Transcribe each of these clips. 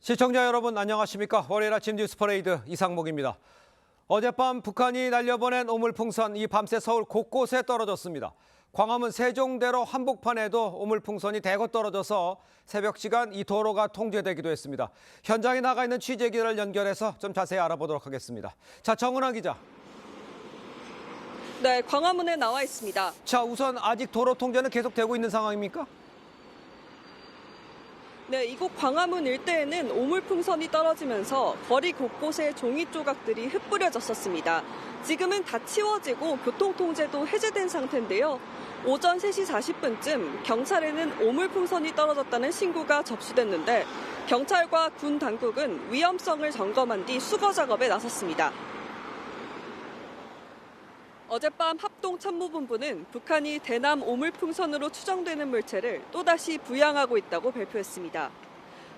시청자 여러분 안녕하십니까? 월요일 아침 뉴스 퍼레이드 이상목입니다. 어젯밤 북한이 날려보낸 오물풍선 이 밤새 서울 곳곳에 떨어졌습니다. 광화문 세종대로 한복판에도 오물풍선이 대거 떨어져서 새벽 시간 이 도로가 통제되기도 했습니다. 현장에 나가 있는 취재기자를 연결해서 좀 자세히 알아보도록 하겠습니다. 자, 정은아 기자. 네, 광화문에 나와 있습니다. 자, 우선 아직 도로 통제는 계속되고 있는 상황입니까? 네, 이곳 광화문 일대에는 오물풍선이 떨어지면서 거리 곳곳에 종이 조각들이 흩뿌려졌었습니다. 지금은 다 치워지고 교통통제도 해제된 상태인데요. 오전 3시 40분쯤 경찰에는 오물풍선이 떨어졌다는 신고가 접수됐는데 경찰과 군 당국은 위험성을 점검한 뒤 수거 작업에 나섰습니다. 어젯밤 합동참모본부는 북한이 대남 오물풍선으로 추정되는 물체를 또다시 부양하고 있다고 발표했습니다.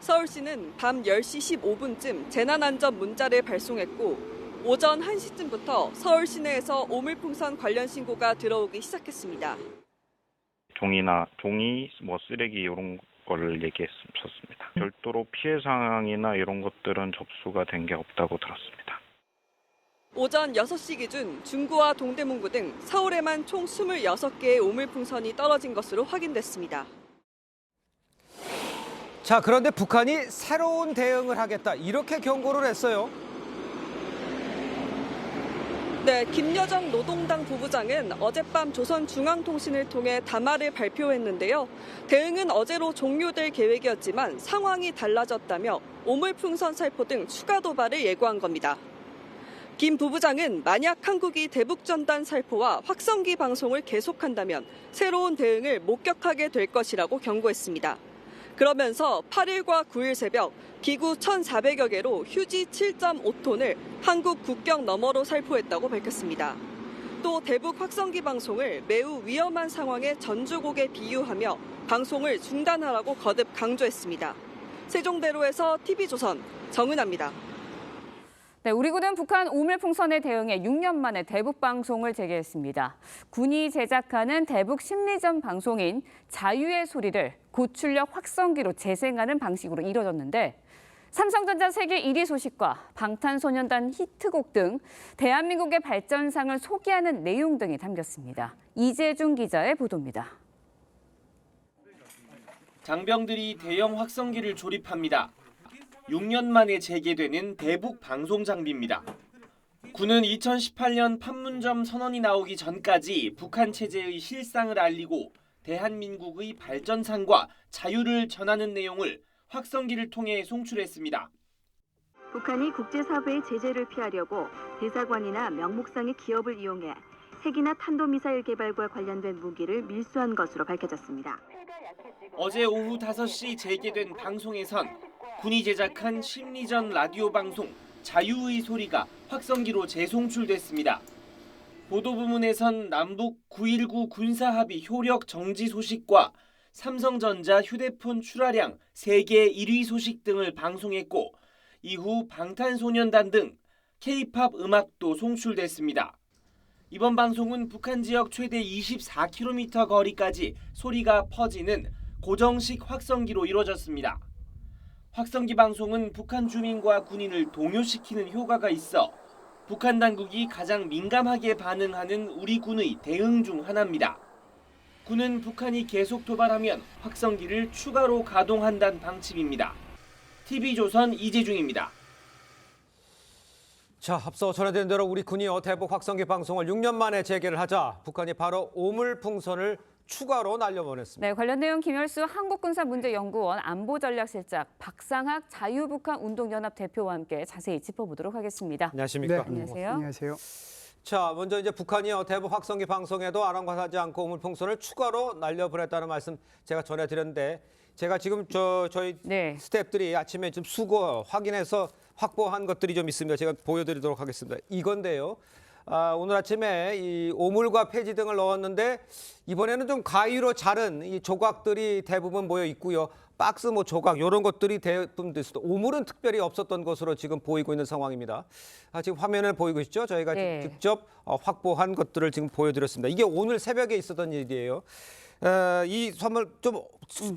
서울시는 밤 10시 15분쯤 재난안전 문자를 발송했고 오전 1시쯤부터 서울 시내에서 오물풍선 관련 신고가 들어오기 시작했습니다. 종이, 쓰레기 이런 거를 얘기했었습니다. 별도로 피해 상황이나 이런 것들은 접수가 된 게 없다고 들었습니다. 오전 6시 기준 중구와 동대문구 등 서울에만 총 26개의 오물풍선이 떨어진 것으로 확인됐습니다. 자, 그런데 북한이 새로운 대응을 하겠다 이렇게 경고를 했어요. 네, 김여정 노동당 부부장은 어젯밤 조선중앙통신을 통해 담화를 발표했는데요. 대응은 어제로 종료될 계획이었지만 상황이 달라졌다며 오물풍선 살포 등 추가 도발을 예고한 겁니다. 김 부부장은 만약 한국이 대북전단 살포와 확성기 방송을 계속한다면 새로운 대응을 목격하게 될 것이라고 경고했습니다. 그러면서 8일과 9일 새벽 기구 1,400여 개로 휴지 7.5톤을 한국 국경 너머로 살포했다고 밝혔습니다. 또 대북 확성기 방송을 매우 위험한 상황에 전주곡에 비유하며 방송을 중단하라고 거듭 강조했습니다. 세종대로에서 TV조선 정은아입니다. 네, 우리 군은 북한 오물풍선에 대응해 6년 만에 대북 방송을 재개했습니다. 군이 제작하는 대북 심리전 방송인 자유의 소리를 고출력 확성기로 재생하는 방식으로 이뤄졌는데 삼성전자 세계 1위 소식과 방탄소년단 히트곡 등 대한민국의 발전상을 소개하는 내용 등이 담겼습니다. 이재중 기자의 보도입니다. 장병들이 대형 확성기를 조립합니다. 6년 만에 재개되는 대북 방송 장비입니다. 군은 2018년 판문점 선언이 나오기 전까지 북한 체제의 실상을 알리고 대한민국의 발전상과 자유를 전하는 내용을 확성기를 통해 송출했습니다. 북한이 국제사회의 제재를 피하려고 대사관이나 명목상의 기업을 이용해 핵이나 탄도미사일 개발과 관련된 무기를 밀수한 것으로 밝혀졌습니다. 어제 오후 5시 재개된 방송에선 군이 제작한 심리전 라디오 방송 자유의 소리가 확성기로 재송출됐습니다. 보도부문에선 남북 9.19 군사합의 효력 정지 소식과 삼성전자 휴대폰 출하량 세계 1위 소식 등을 방송했고 이후 방탄소년단 등 K-팝 음악도 송출됐습니다. 이번 방송은 북한 지역 최대 24km 거리까지 소리가 퍼지는 고정식 확성기로 이루어졌습니다. 확성기 방송은 북한 주민과 군인을 동요시키는 효과가 있어 북한 당국이 가장 민감하게 반응하는 우리 군의 대응 중 하나입니다. 군은 북한이 계속 도발하면 확성기를 추가로 가동한다는 방침입니다. TV조선 이재중입니다. 자, 앞서 전해드린 대로 우리 군이 대북 확성기 방송을 6년 만에 재개를 하자 북한이 바로 오물풍선을 추가로 날려보냈습니다. 네, 관련 내용 김열수 한국군사문제연구원 안보전략실장 박상학 자유북한운동연합 대표와 함께 자세히 짚어보도록 하겠습니다. 안녕하십니까? 네, 안녕하세요. 안녕하세요. 자, 먼저 이제 북한이 대북 확성기 방송에도 아랑곳하지 않고 오물풍선을 추가로 날려보냈다는 말씀 제가 전해드렸는데 제가 지금 저희 스태프들이 아침에 좀 수거 확인해서 확보한 것들이 좀 있습니다. 제가 보여드리도록 하겠습니다. 이건데요. 오늘 아침에 이 오물과 폐지 등을 넣었는데 이번에는 좀 가위로 자른 이 조각들이 대부분 모여 있고요. 박스 조각 이런 것들이 대부분 있습니다. 오물은 특별히 없었던 것으로 지금 보이고 있는 상황입니다. 지금 화면을 보이고 있죠? 저희가 직접 확보한 것들을 지금 보여드렸습니다. 이게 오늘 새벽에 있었던 일이에요. 이 선물 좀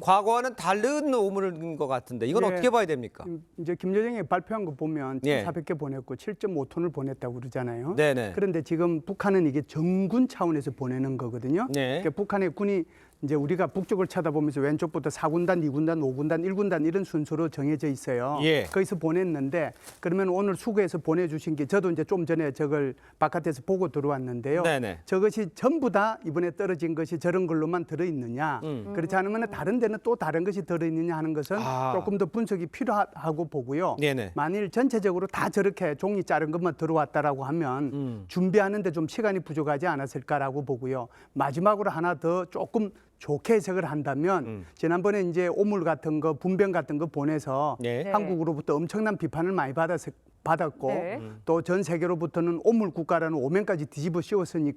과거와는 다른 오물인 것 같은데 이건 예. 어떻게 봐야 됩니까? 이제 김여정이 발표한 거 보면 예. 1,400개 보냈고 7.5톤을 보냈다고 그러잖아요. 네네. 그런데 지금 북한은 이게 정군 차원에서 보내는 거거든요. 네. 그러니까 북한의 군이 이제 우리가 북쪽을 쳐다보면서 왼쪽부터 4군단, 2군단, 5군단, 1군단 이런 순서로 정해져 있어요. 예. 거기서 보냈는데 그러면 오늘 수거해서 보내주신 게 저도 이제 좀 전에 저걸 바깥에서 보고 들어왔는데요. 네네. 저것이 전부 다 이번에 떨어진 것이 저런 걸로만 들어있느냐. 그렇지 않으면 다른 데는 또 다른 것이 들어있느냐 하는 것은 아. 조금 더 분석이 필요하고 보고요. 네네. 만일 전체적으로 다 저렇게 종이 자른 것만 들어왔다라고 하면 준비하는데 좀 시간이 부족하지 않았을까라고 보고요. 마지막으로 하나 더 조금 좋게 해석을 한다면 지난번에 이제 오물 같은 거, 분변 같은 거 보내서 네. 한국으로부터 엄청난 비판을 많이 받았고 네. 또 전 세계로부터는 오물 국가라는 오면까지 뒤집어 썼으니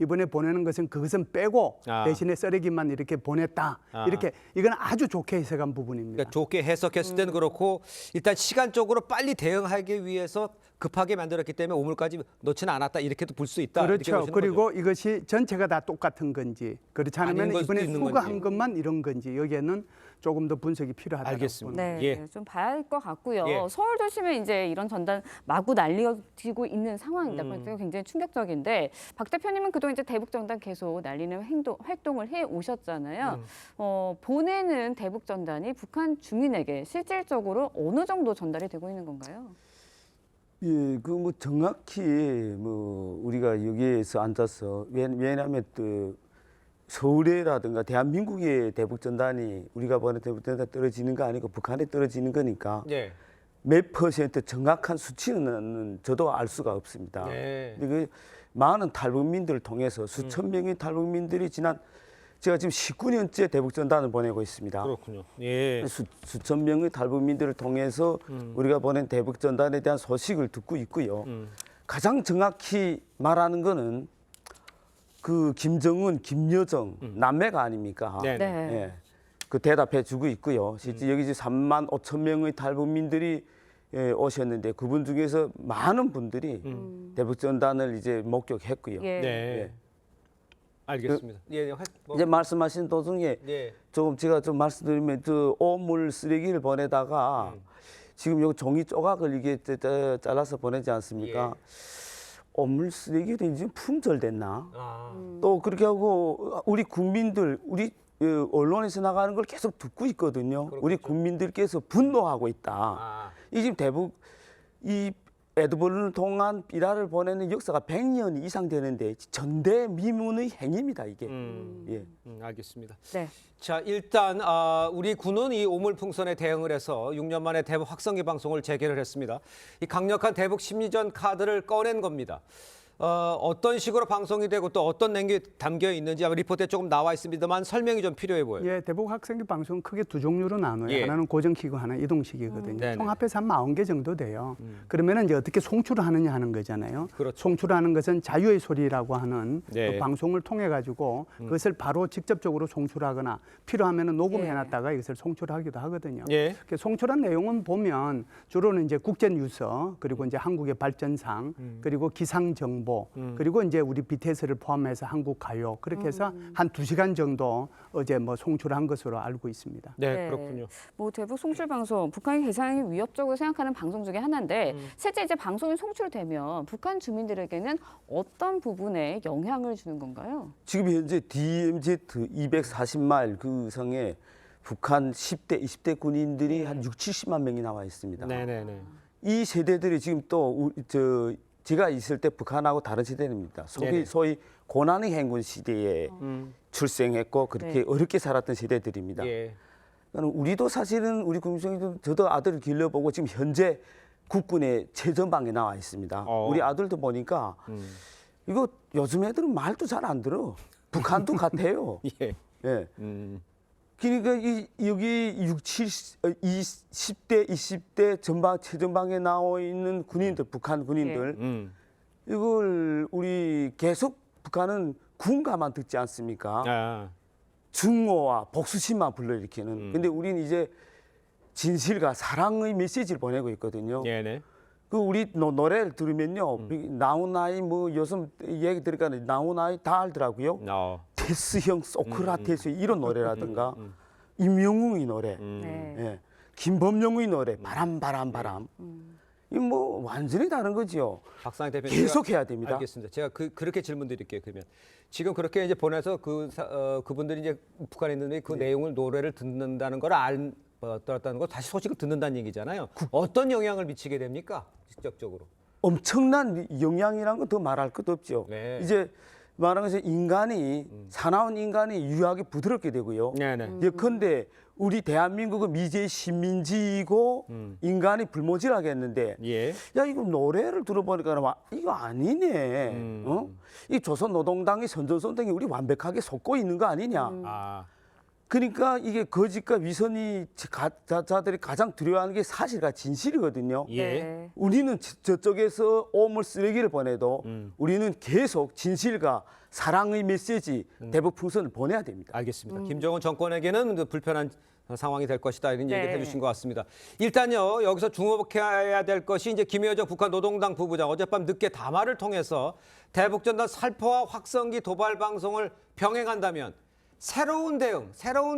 이번에 보내는 것은 그것은 빼고 아. 대신에 쓰레기만 이렇게 보냈다. 아. 이렇게 이건 아주 좋게 해석한 부분입니다. 그러니까 좋게 해석했을 때는 그렇고 일단 시간적으로 빨리 대응하기 위해서 급하게 만들었기 때문에 오물까지 넣지는 않았다 이렇게도 볼 수 있다. 이렇게 그렇죠. 보시는 그리고 거죠. 이것이 전체가 다 똑같은 건지 그렇지 않으면 아닌 걸 이번에 수도 있는 수거한 건지. 것만 이런 건지 여기에는 조금 더 분석이 필요하다고 알겠습니다. 봅니다. 네, 예. 좀 봐야 할 것 같고요. 예. 서울 도심에 이제 이런 전단 마구 날리고 있는 상황이다. 그래서 굉장히 충격적인데 박 대표님은 그동안 이제 대북 전단 계속 날리는 활동을 해 오셨잖아요. 보내는 대북 전단이 북한 주민에게 실질적으로 어느 정도 전달이 되고 있는 건가요? 예, 그 뭐 정확히 뭐 우리가 여기에서 앉아서 왜냐하면 또 서울에라든가 대한민국의 대북 전단이 우리가 보는 대북 전단 떨어지는 거 아니고 북한에 떨어지는 거니까 예. 몇 퍼센트 정확한 수치는 저도 알 수가 없습니다. 네. 근데 그 많은 탈북민들을 통해서 수천 명의 탈북민들이 제가 지금 19년째 대북 전단을 보내고 있습니다. 그렇군요. 예. 수천 명의 탈북민들을 통해서 우리가 보낸 대북 전단에 대한 소식을 듣고 있고요. 가장 정확히 말하는 거는 그 김정은, 김여정 남매가 아닙니까? 네. 네. 예. 그 대답해 주고 있고요. 실제 여기 이제 3만 5천 명의 탈북민들이 오셨는데 그분 중에서 많은 분들이 대북 전단을 이제 목격했고요. 예. 네. 예. 알겠습니다. 예. 이제 말씀하신 도중에 예. 조금 제가 좀 말씀드리면 그 오물 쓰레기를 보내다가 지금 요 종이 조각을 이게 잘라서 보내지 않습니까? 오물 쓰레기도 이제 품절됐나? 아. 또 그렇게 하고 우리 국민들 우리 언론에서 나가는 걸 계속 듣고 있거든요. 그렇겠죠. 우리 국민들께서 분노하고 있다. 아. 이 지금 대북 이 에드버른을 통한 비라를 보내는 역사가 100년 이상 되는데 전대미문의 행위입니다 이게. 예. 알겠습니다. 네. 자, 일단 우리 군은 이 오물풍선에 대응을 해서 6년 만에 대북 확성기 방송을 재개를 했습니다. 이 강력한 대북 심리전 카드를 꺼낸 겁니다. 어떤 식으로 방송이 되고 또 어떤 내용이 담겨 있는지 아마 리포트에 조금 나와 있습니다만 설명이 좀 필요해 보여요. 예, 대북 학생기 방송은 크게 두 종류로 나눠요. 예. 하나는 고정키고 하나는 이동식이거든요. 네네. 총 합해서 한 40개 정도 돼요. 그러면은 이제 어떻게 송출을 하느냐 하는 거잖아요. 그렇죠. 송출하는 것은 자유의 소리라고 하는 네. 그 방송을 통해 가지고 그것을 바로 직접적으로 송출하거나 필요하면은 녹음해 놨다가 이것을 송출하기도 하거든요. 예. 그 송출한 내용은 보면 주로는 이제 국제 뉴스 그리고 이제 한국의 발전상 그리고 기상 정보 그리고 이제 우리 BTS를 포함해서 한국 가요 그렇게 해서 한 2시간 정도 어제 뭐 송출한 것으로 알고 있습니다. 네, 그렇군요. 뭐 대북 송출 방송 북한이 가장 위협적으로 생각하는 방송 중에 하나인데 실제 이제 방송이 송출되면 북한 주민들에게는 어떤 부분에 영향을 주는 건가요? 지금 현재 DMZ 240마일 그 성에 북한 10대, 20대 군인들이 한 6, 70만 명이 나와 있습니다. 네네네. 이 세대들이 지금 또 제가 있을 때 북한하고 다른 세대입니다. 네네. 소위 고난의 행군 시대에 출생했고 그렇게 네. 어렵게 살았던 세대들입니다. 예. 그러니까 우리도 사실은 우리 국민성도 저도 아들을 길러보고 지금 현재 국군의 최전방에 나와 있습니다. 우리 아들도 보니까 이거 요즘 애들은 말도 잘 안 들어. 북한도 같아요. 예. 예. 그러니까 여기 10대, 20대 최전방에 나와 있는 군인들, 북한 군인들 이걸 우리 계속 북한은 군가만 듣지 않습니까? 아. 증오와 복수심만 불러일으키는. 근데 우리는 이제 진실과 사랑의 메시지를 보내고 있거든요. 네네. 그 우리 노래를 들으면요, 나훈아의 뭐 요즘 얘기 들으니까 나훈아의 다 알더라고요. 체스형 소크라테스 이런 노래라든가 임영웅의 노래, 네. 예. 김범용의 노래 바람. 이 뭐 완전히 다른 거죠. 박상희 대표님 계속 해야 됩니다. 알겠습니다. 제가 그렇게 질문드릴게요. 그러면 지금 그렇게 이제 보내서 그분들이 이제 북한에 있는 그 내용을 노래를 듣는다는 걸 알았다는 거 다시 소식을 듣는다는 얘기잖아요. 어떤 영향을 미치게 됩니까? 직접적으로. 엄청난 영향이라는 건 더 말할 것도 없죠. 네. 이제 말하는 것은 인간이 사나운 인간이 유하게 부드럽게 되고요. 네네. 예컨대 우리 대한민국은 미제 식민지이고 인간이 불모지라게 했는데 예. 야 이거 노래를 들어보니까 이거 아니네. 어? 이 조선노동당의 선전선동이 우리 완벽하게 속고 있는 거 아니냐. 아. 그러니까 이게 거짓과 위선이 자들이 가장 두려워하는 게 사실과 진실이거든요. 예. 네. 우리는 저쪽에서 오물 쓰레기를 보내도 우리는 계속 진실과 사랑의 메시지 대북 풍선을 보내야 됩니다. 알겠습니다. 김정은 정권에게는 불편한 상황이 될 것이다 이런 얘기를 네. 해주신 것 같습니다. 일단요 여기서 주목해야 될 것이 이제 김여정 북한 노동당 부부장 어젯밤 늦게 담화를 통해서 대북전단 살포와 확성기 도발 방송을 병행한다면 새로운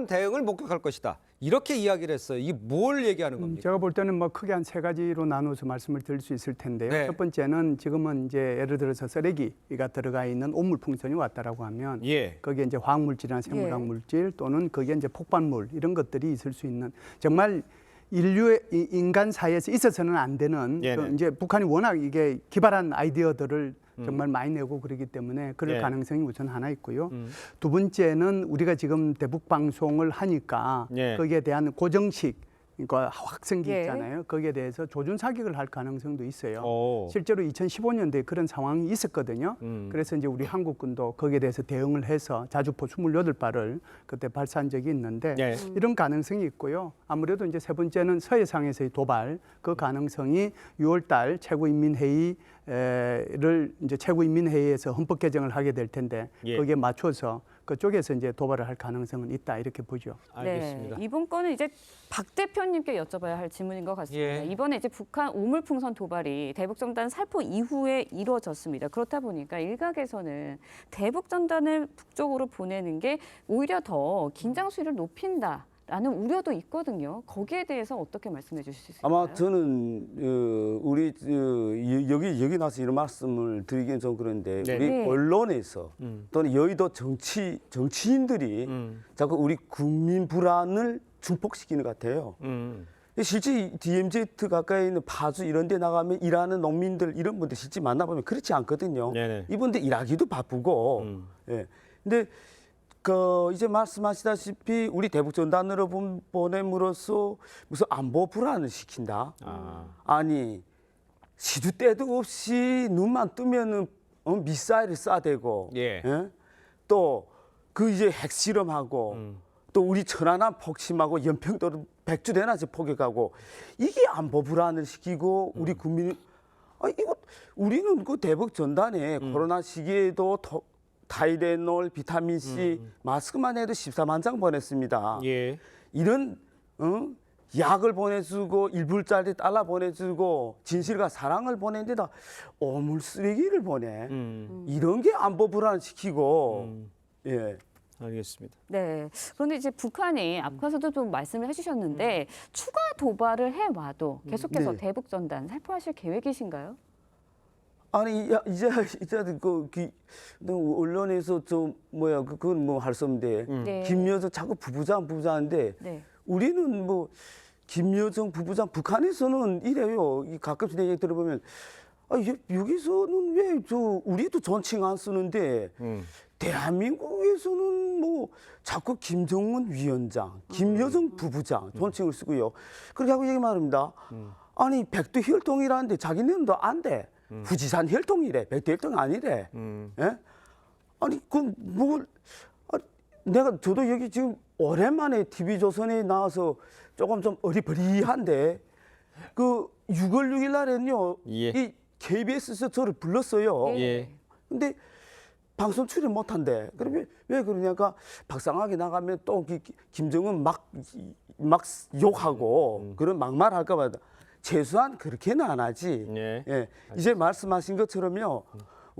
대응을 목격할 것이다. 이렇게 이야기를 했어요. 이게 뭘 얘기하는 겁니까? 제가 볼 때는 뭐 크게 한 3가지로 나눠서 말씀을 드릴 수 있을 텐데요. 네. 첫 번째는 지금은 이제 예를 들어서 쓰레기가 들어가 있는 오물풍선이 왔다라고 하면 예. 거기에 이제 화학물질이나 생물학 예. 물질 또는 거기에 이제 폭발물 이런 것들이 있을 수 있는 정말 인류의 인간 사이에서 있어서는 안 되는 그 이제 북한이 워낙 이게 기발한 아이디어들을 정말 많이 내고 그러기 때문에 그럴 예. 가능성이 우선 하나 있고요. 두 번째는 우리가 지금 대북 방송을 하니까 예. 거기에 대한 고정식 그러니까 확성기 예. 있잖아요. 거기에 대해서 조준 사격을 할 가능성도 있어요. 오. 실제로 2015년도에 그런 상황이 있었거든요. 그래서 이제 우리 한국군도 거기에 대해서 대응을 해서 자주포 28발을 그때 발사한 적이 있는데 예. 이런 가능성이 있고요. 아무래도 이제 세 번째는 서해상에서의 도발 그 가능성이 6월달 최고인민회의를 이제 최고인민회의에서 헌법 개정을 하게 될 텐데 예. 거기에 맞춰서 그쪽에서 이제 도발을 할 가능성은 있다 이렇게 보죠. 알겠습니다. 네, 이번 건은 이제 박 대표님께 여쭤봐야 할 질문인 것 같습니다. 예. 이번에 이제 북한 오물풍선 도발이 대북전단 살포 이후에 이루어졌습니다. 그렇다 보니까 일각에서는 대북전단을 북쪽으로 보내는 게 오히려 더 긴장 수위를 높인다라는 우려도 있거든요. 거기에 대해서 어떻게 말씀해 주실 수 있을까요? 아마 저는 우리 여기 나서 이런 말씀을 드리기는 좀 그런데 네. 우리 네. 언론에서 또는 여의도 정치인들이 자꾸 우리 국민 불안을 증폭시키는 것 같아요. 실제 DMZ 가까이 있는 파주 이런 데 나가면 일하는 농민들 이런 분들 실제 만나보면 그렇지 않거든요. 네네. 이분들 일하기도 바쁘고. 예. 근데 이제 말씀하시다시피 우리 대북 전단으로 보냄으로써 무슨 안보 불안을 시킨다. 아니 시도 때도 없이 눈만 뜨면은 미사일을 쏴대고, 예. 또 그 이제 핵실험하고, 또 우리 천안함 폭침하고 연평도를 백주대낮에 포격하고 이게 안보 불안을 시키고 우리 국민이 이거 우리는 그 대북 전단에 코로나 시기에도 타이레놀, 비타민 C, 마스크만 해도 14만 장 보냈습니다. 예. 이런 약을 보내주고 1불짜리 달러 보내주고 진실과 사랑을 보내는데다 오물 쓰레기를 보내. 이런 게 안보 불안시키고 예. 알겠습니다. 네. 그런데 이제 북한이 앞서서도 좀 말씀을 해주셨는데 추가 도발을 해와도 계속해서 네. 대북전단 살포하실 계획이신가요? 아니 이제 언론에서 좀 그건 뭐 할 수 없는데 네. 김여정 자꾸 부부장인데 네. 우리는 뭐 김여정 부부장 북한에서는 이래요. 가끔씩 얘기 들어보면 여기서는 왜 우리도 존칭 안 쓰는데 대한민국에서는 뭐 자꾸 김정은 위원장, 김여정 부부장 존칭을 쓰고요. 그렇게 하고 얘기 말합니다. 아니 백두 혈통이라는데 자기네도 안 돼. 후지산 혈통이래. 백두 혈통 아니래. 예? 아니 저도 여기 지금 오랜만에 TV조선에 나와서 조금 좀 어리버리한데 6월 6일 날에는요. 예. 이 KBS에서 저를 불렀어요. 예. 근데 방송 출연 못한대. 그러면 왜 그러냐니까 박상하게 나가면 또 김정은 막 욕하고 그런 막말할까 봐 최소한 그렇게는 안 하지. 예. 예. 이제 말씀하신 것처럼요.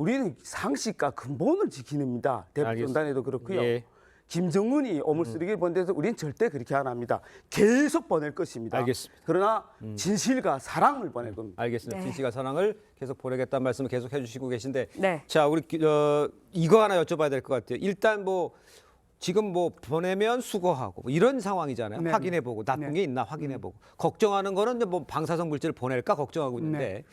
우리는 상식과 근본을 지키는입니다. 대북전단에도 그렇고요. 예. 김정은이 오물 쓰레기를 보내서 우리는 절대 그렇게 안 합니다. 계속 보낼 것입니다. 알겠습니다. 그러나 진실과 사랑을 보낼 겁니다. 알겠습니다. 네. 진실과 사랑을 계속 보내겠다는 말씀을 계속 해주시고 계신데, 네. 자, 우리 이거 하나 여쭤봐야 될 것 같아요. 일단 뭐 지금 뭐 보내면 수거하고 뭐 이런 상황이잖아요. 네. 확인해보고 나쁜 네. 게 있나 확인해보고 걱정하는 거는 이제 뭐 방사성 물질을 보낼까 걱정하고 있는데.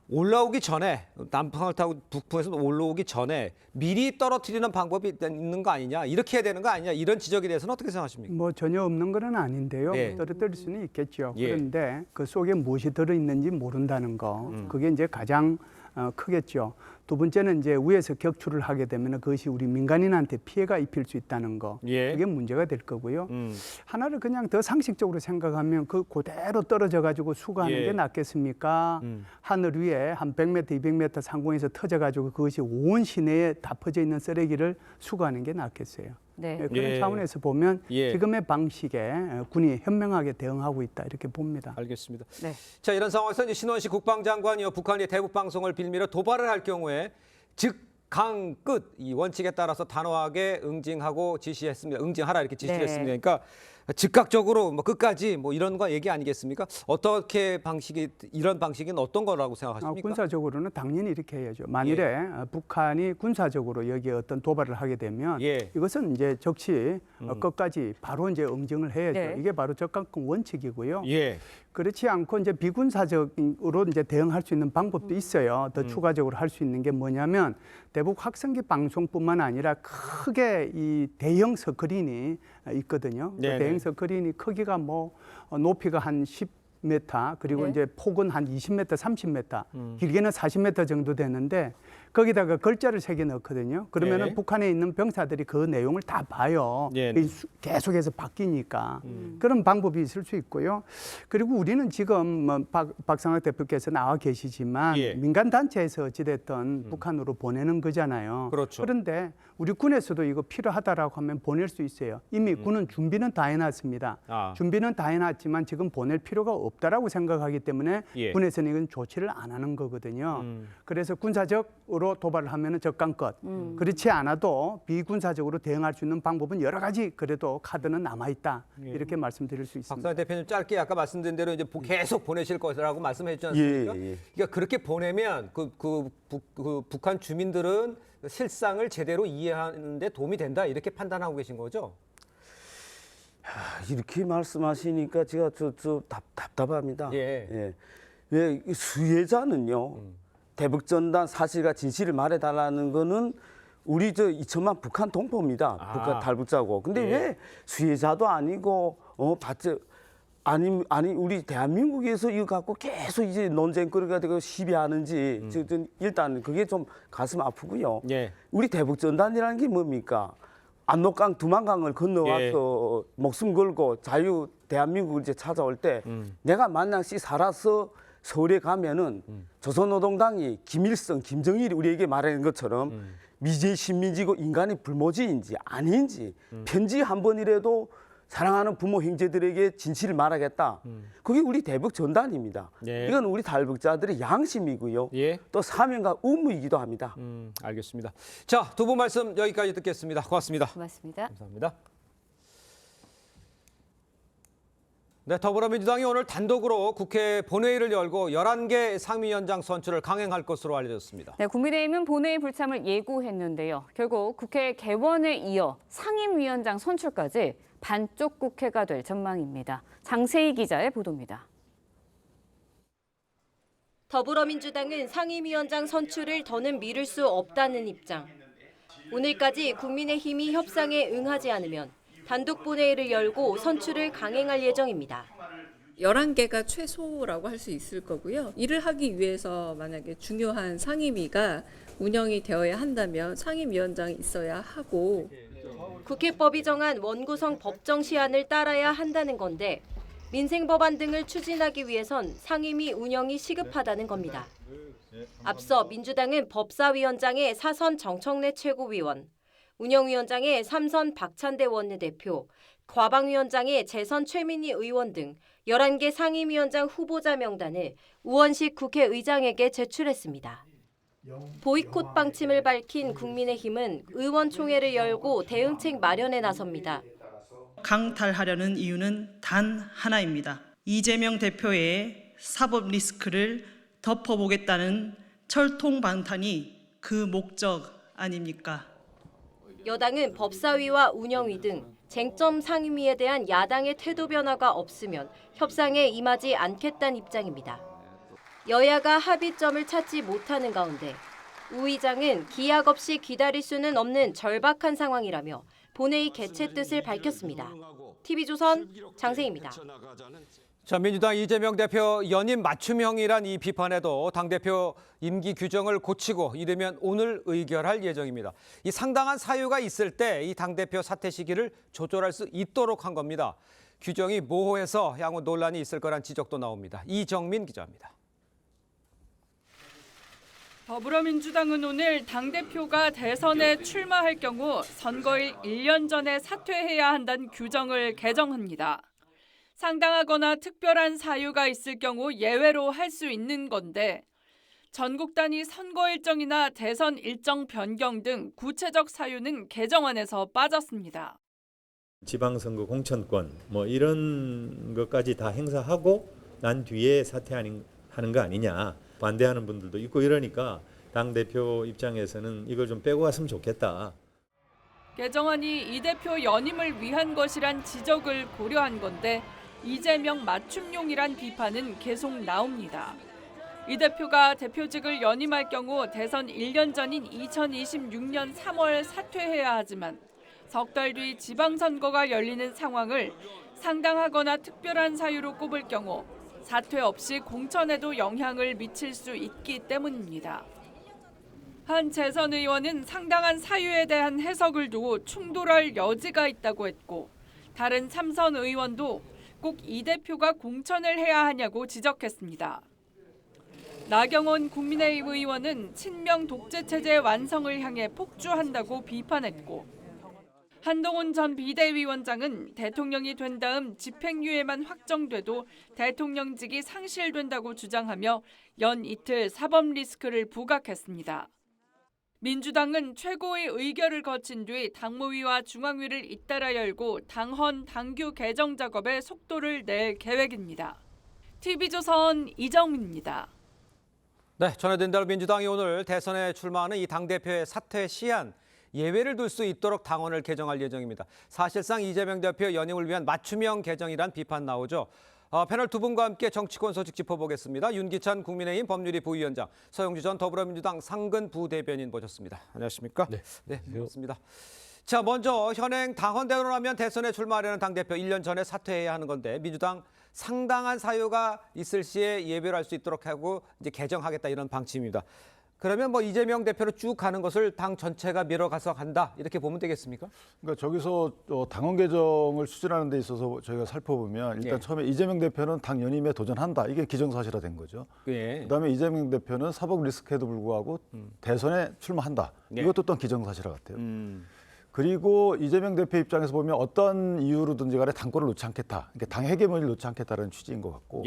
올라오기 전에 남풍을 타고 북풍에서 올라오기 전에 미리 떨어뜨리는 방법이 있는 거 아니냐, 이렇게 해야 되는 거 아니냐, 이런 지적에 대해서는 어떻게 생각하십니까? 뭐 전혀 없는 건 아닌데요. 예. 떨어뜨릴 수는 있겠죠. 예. 그런데 그 속에 무엇이 들어있는지 모른다는 거, 그게 이제 가장 크겠죠. 두 번째는 이제 위에서 격추를 하게 되면 그것이 우리 민간인한테 피해가 입힐 수 있다는 거, 예. 그게 문제가 될 거고요. 하나를 그냥 더 상식적으로 생각하면 그 그대로 떨어져 가지고 수거하는 예. 게 낫겠습니까? 하늘 위에 한 100m, 200m 상공에서 터져 가지고 그것이 온 시내에 다 퍼져 있는 쓰레기를 수거하는 게 낫겠어요. 네. 그런 예. 차원에서 보면 예. 지금의 방식에 군이 현명하게 대응하고 있다 이렇게 봅니다. 알겠습니다. 네. 자, 이런 상황에서 이제 신원식 국방장관이요, 북한이 대북 방송을 빌미로 도발을 할 경우에 즉강 끝 이 원칙에 따라서 단호하게 응징하고 지시했습니다. 응징하라 이렇게 지시를 네. 했습니다. 그러니까 즉각적으로 뭐 끝까지 뭐 이런 거 얘기 아니겠습니까? 어떻게 방식이 이런 방식은 어떤 거라고 생각하십니까? 군사적으로는 당연히 이렇게 해야죠. 만일에 북한이 군사적으로 여기에 어떤 도발을 하게 되면 예. 이것은 이제 적시 끝까지 바로 이제 응징을 해야죠. 네. 이게 바로 적강권 원칙이고요. 예. 그렇지 않고 이제 비군사적으로 이제 대응할 수 있는 방법도 있어요. 더 추가적으로 할 수 있는 게 뭐냐면 대북 확성기 방송뿐만 아니라 크게 이 대형 스크린이 있거든요. 그 네네. 대형 스크린이 크기가 뭐 높이가 한 10m 그리고 네. 이제 폭은 한 20m, 30m, 길게는 40m 정도 되는데 거기다가 글자를 새겨 넣거든요. 그러면은 네. 북한에 있는 병사들이 그 내용을 다 봐요. 네네. 계속해서 바뀌니까 그런 방법이 있을 수 있고요. 그리고 우리는 지금 뭐 박상학 대표께서 나와 계시지만 예. 민간 단체에서 어찌됐든 북한으로 보내는 거잖아요. 그렇죠. 그런데 우리 군에서도 이거 필요하다라고 하면 보낼 수 있어요. 이미 군은 준비는 다 해놨습니다. 아. 준비는 다 해놨지만 지금 보낼 필요가 없다라고 생각하기 때문에 예. 군에서는 이건 조치를 안 하는 거거든요. 그래서 군사적으로 도발을 하면은 적강껏. 그렇지 않아도 비군사적으로 대응할 수 있는 방법은 여러 가지 그래도 카드는 남아 있다. 이렇게 말씀드릴 수 있습니다. 박상현 대표님 짧게 아까 말씀드린 대로 이제 계속 보내실 것이라고 말씀해 주지 않습니까? 예, 예. 그러니까 그렇게 보내면 그 북한 주민들은 실상을 제대로 이해하는데 도움이 된다 이렇게 판단하고 계신 거죠? 이렇게 말씀하시니까 제가 저 답답합니다. 예. 예. 왜 수혜자는요. 대북전단 사실과 진실을 말해달라는 거는 우리 저 2천만 북한 동포입니다. 아. 북한 탈북자고. 근데 예. 왜 수혜자도 아니고 아니 우리 대한민국에서 이거 갖고 계속 이제 논쟁거리가 되고 시비하는지 일단 그게 좀 가슴 아프고요. 예. 우리 대북전단이라는 게 뭡니까? 압록강 두만강을 건너와서 목숨 걸고 자유 대한민국을 이제 찾아올 때 내가 만약시 살아서 서울에 가면은 조선노동당이 김일성, 김정일이 우리에게 말하는 것처럼 미제 신민지고 인간의 불모지인지 아닌지 편지 한 번이라도 사랑하는 부모 형제들에게 진실을 말하겠다. 그게 우리 대북 전단입니다. 예. 이건 우리 탈북자들의 양심이고요. 예. 또 사명과 의무이기도 합니다. 알겠습니다. 자, 두 분 말씀 여기까지 듣겠습니다. 고맙습니다. 고맙습니다. 감사합니다. 네, 더불어민주당이 오늘 단독으로 국회 본회의를 열고 11개 상임위원장 선출을 강행할 것으로 알려졌습니다. 네, 국민의힘은 본회의 불참을 예고했는데요. 결국 국회 개원에 이어 상임위원장 선출까지 반쪽 국회가 될 전망입니다. 장세희 기자의 보도입니다. 더불어민주당은 상임위원장 선출을 더는 미룰 수 없다는 입장. 오늘까지 국민의힘이 협상에 응하지 않으면 단독 본회의를 열고 선출을 강행할 예정입니다. 11개가 최소라고 할 수 있을 거고요. 이를 하기 위해서 만약에 중요한 상임위가 운영이 되어야 한다면 상임위원장이 있어야 하고 국회법이 정한 원구성 법정 시한을 따라야 한다는 건데 민생법안 등을 추진하기 위해선 상임위 운영이 시급하다는 겁니다. 앞서 민주당은 법사위원장의 사선 정청래 최고위원, 운영위원장의 삼선 박찬대 원내대표, 과방위원장의 재선 최민희 의원 등 11개 상임위원장 후보자 명단을 우원식 국회의장에게 제출했습니다. 보이콧 방침을 밝힌 국민의힘은 의원총회를 열고 대응책 마련에 나섭니다. 강탈하려는 이유는 단 하나입니다. 이재명 대표의 사법 리스크를 덮어보겠다는 철통방탄이 그 목적 아닙니까? 여당은 법사위와 운영위 등 쟁점 상임위에 대한 야당의 태도 변화가 없으면 협상에 임하지 않겠다는 입장입니다. 여야가 합의점을 찾지 못하는 가운데 우 의장은 기약 없이 기다릴 수는 없는 절박한 상황이라며 본회의 개최 뜻을 밝혔습니다. TV조선 장세희입니다. 자, 민주당 이재명 대표 연임 맞춤형이란 이 비판에도 당대표 임기 규정을 고치고 이르면 오늘 의결할 예정입니다. 이 상당한 사유가 있을 때 이 당대표 사퇴 시기를 조절할 수 있도록 한 겁니다. 규정이 모호해서 향후 논란이 있을 거란 지적도 나옵니다. 이정민 기자입니다. 더불어민주당은 오늘 당대표가 대선에 출마할 경우 선거일 1년 전에 사퇴해야 한다는 규정을 개정합니다. 상당하거나 특별한 사유가 있을 경우 예외로 할 수 있는 건데 전국 단위 선거 일정이나 대선 일정 변경 등 구체적 사유는 개정안에서 빠졌습니다. 지방선거 공천권 이런 것까지 다 행사하고 난 뒤에 사퇴하는 거 아니냐 반대하는 분들도 있고 이러니까 당대표 입장에서는 이걸 좀 빼고 갔으면 좋겠다. 개정안이 이 대표 연임을 위한 것이란 지적을 고려한 건데 이재명 맞춤용이란 비판은 계속 나옵니다. 이 대표가 대표직을 연임할 경우 대선 1년 전인 2026년 3월 사퇴해야 하지만 석 달 뒤 지방선거가 열리는 상황을 상당하거나 특별한 사유로 꼽을 경우 사퇴 없이 공천에도 영향을 미칠 수 있기 때문입니다. 한 재선 의원은 상당한 사유에 대한 해석을 두고 충돌할 여지가 있다고 했고 다른 삼선 의원도 꼭 이 대표가 공천을 해야 하냐고 지적했습니다. 나경원 국민의힘 의원은 친명 독재체제 완성을 향해 폭주한다고 비판했고 한동훈 전 비대위원장은 대통령이 된 다음 집행유예만 확정돼도 대통령직이 상실된다고 주장하며 연 이틀 사법 리스크를 부각했습니다. 민주당은 최고의 의결을 거친 뒤 당무위와 중앙위를 잇따라 열고 당헌 당규 개정 작업에 속도를 낼 계획입니다. TV조선 이정민입니다. 네, 전해드린 대로 민주당이 오늘 대선에 출마하는 이 당대표의 사퇴 시한 예외를 둘 수 있도록 당헌을 개정할 예정입니다. 사실상 이재명 대표 연임을 위한 맞춤형 개정이란 비판 나오죠. 패널 두 분과 함께 정치권 소식 짚어보겠습니다. 윤기찬 국민의힘 법률위 부위원장, 서영주 전 더불어민주당 상근 부대변인 모셨습니다. 안녕하십니까? 네, 반갑습니다. 자, 먼저 현행 당헌대로라면 대선에 출마하려는 당대표 1년 전에 사퇴해야 하는 건데 민주당 상당한 사유가 있을 시에 예외를 할 수 있도록 하고 이제 개정하겠다 이런 방침입니다. 그러면 이재명 대표로 쭉 가는 것을 당 전체가 밀어가서 간다 이렇게 보면 되겠습니까? 그러니까 저기서 당헌 개정을 추진하는 데 있어서 저희가 살펴보면 일단 처음에 이재명 대표는 당 연임에 도전한다. 이게 기정사실화된 거죠. 그다음에 이재명 대표는 사법 리스크에도 불구하고 대선에 출마한다. 이것도 또한 기정사실화 같아요. 그리고 이재명 대표 입장에서 보면 어떤 이유로든지 간에 당권을 놓지 않겠다. 그러니까 당 헤게모니를 놓지 않겠다는 취지인 것 같고.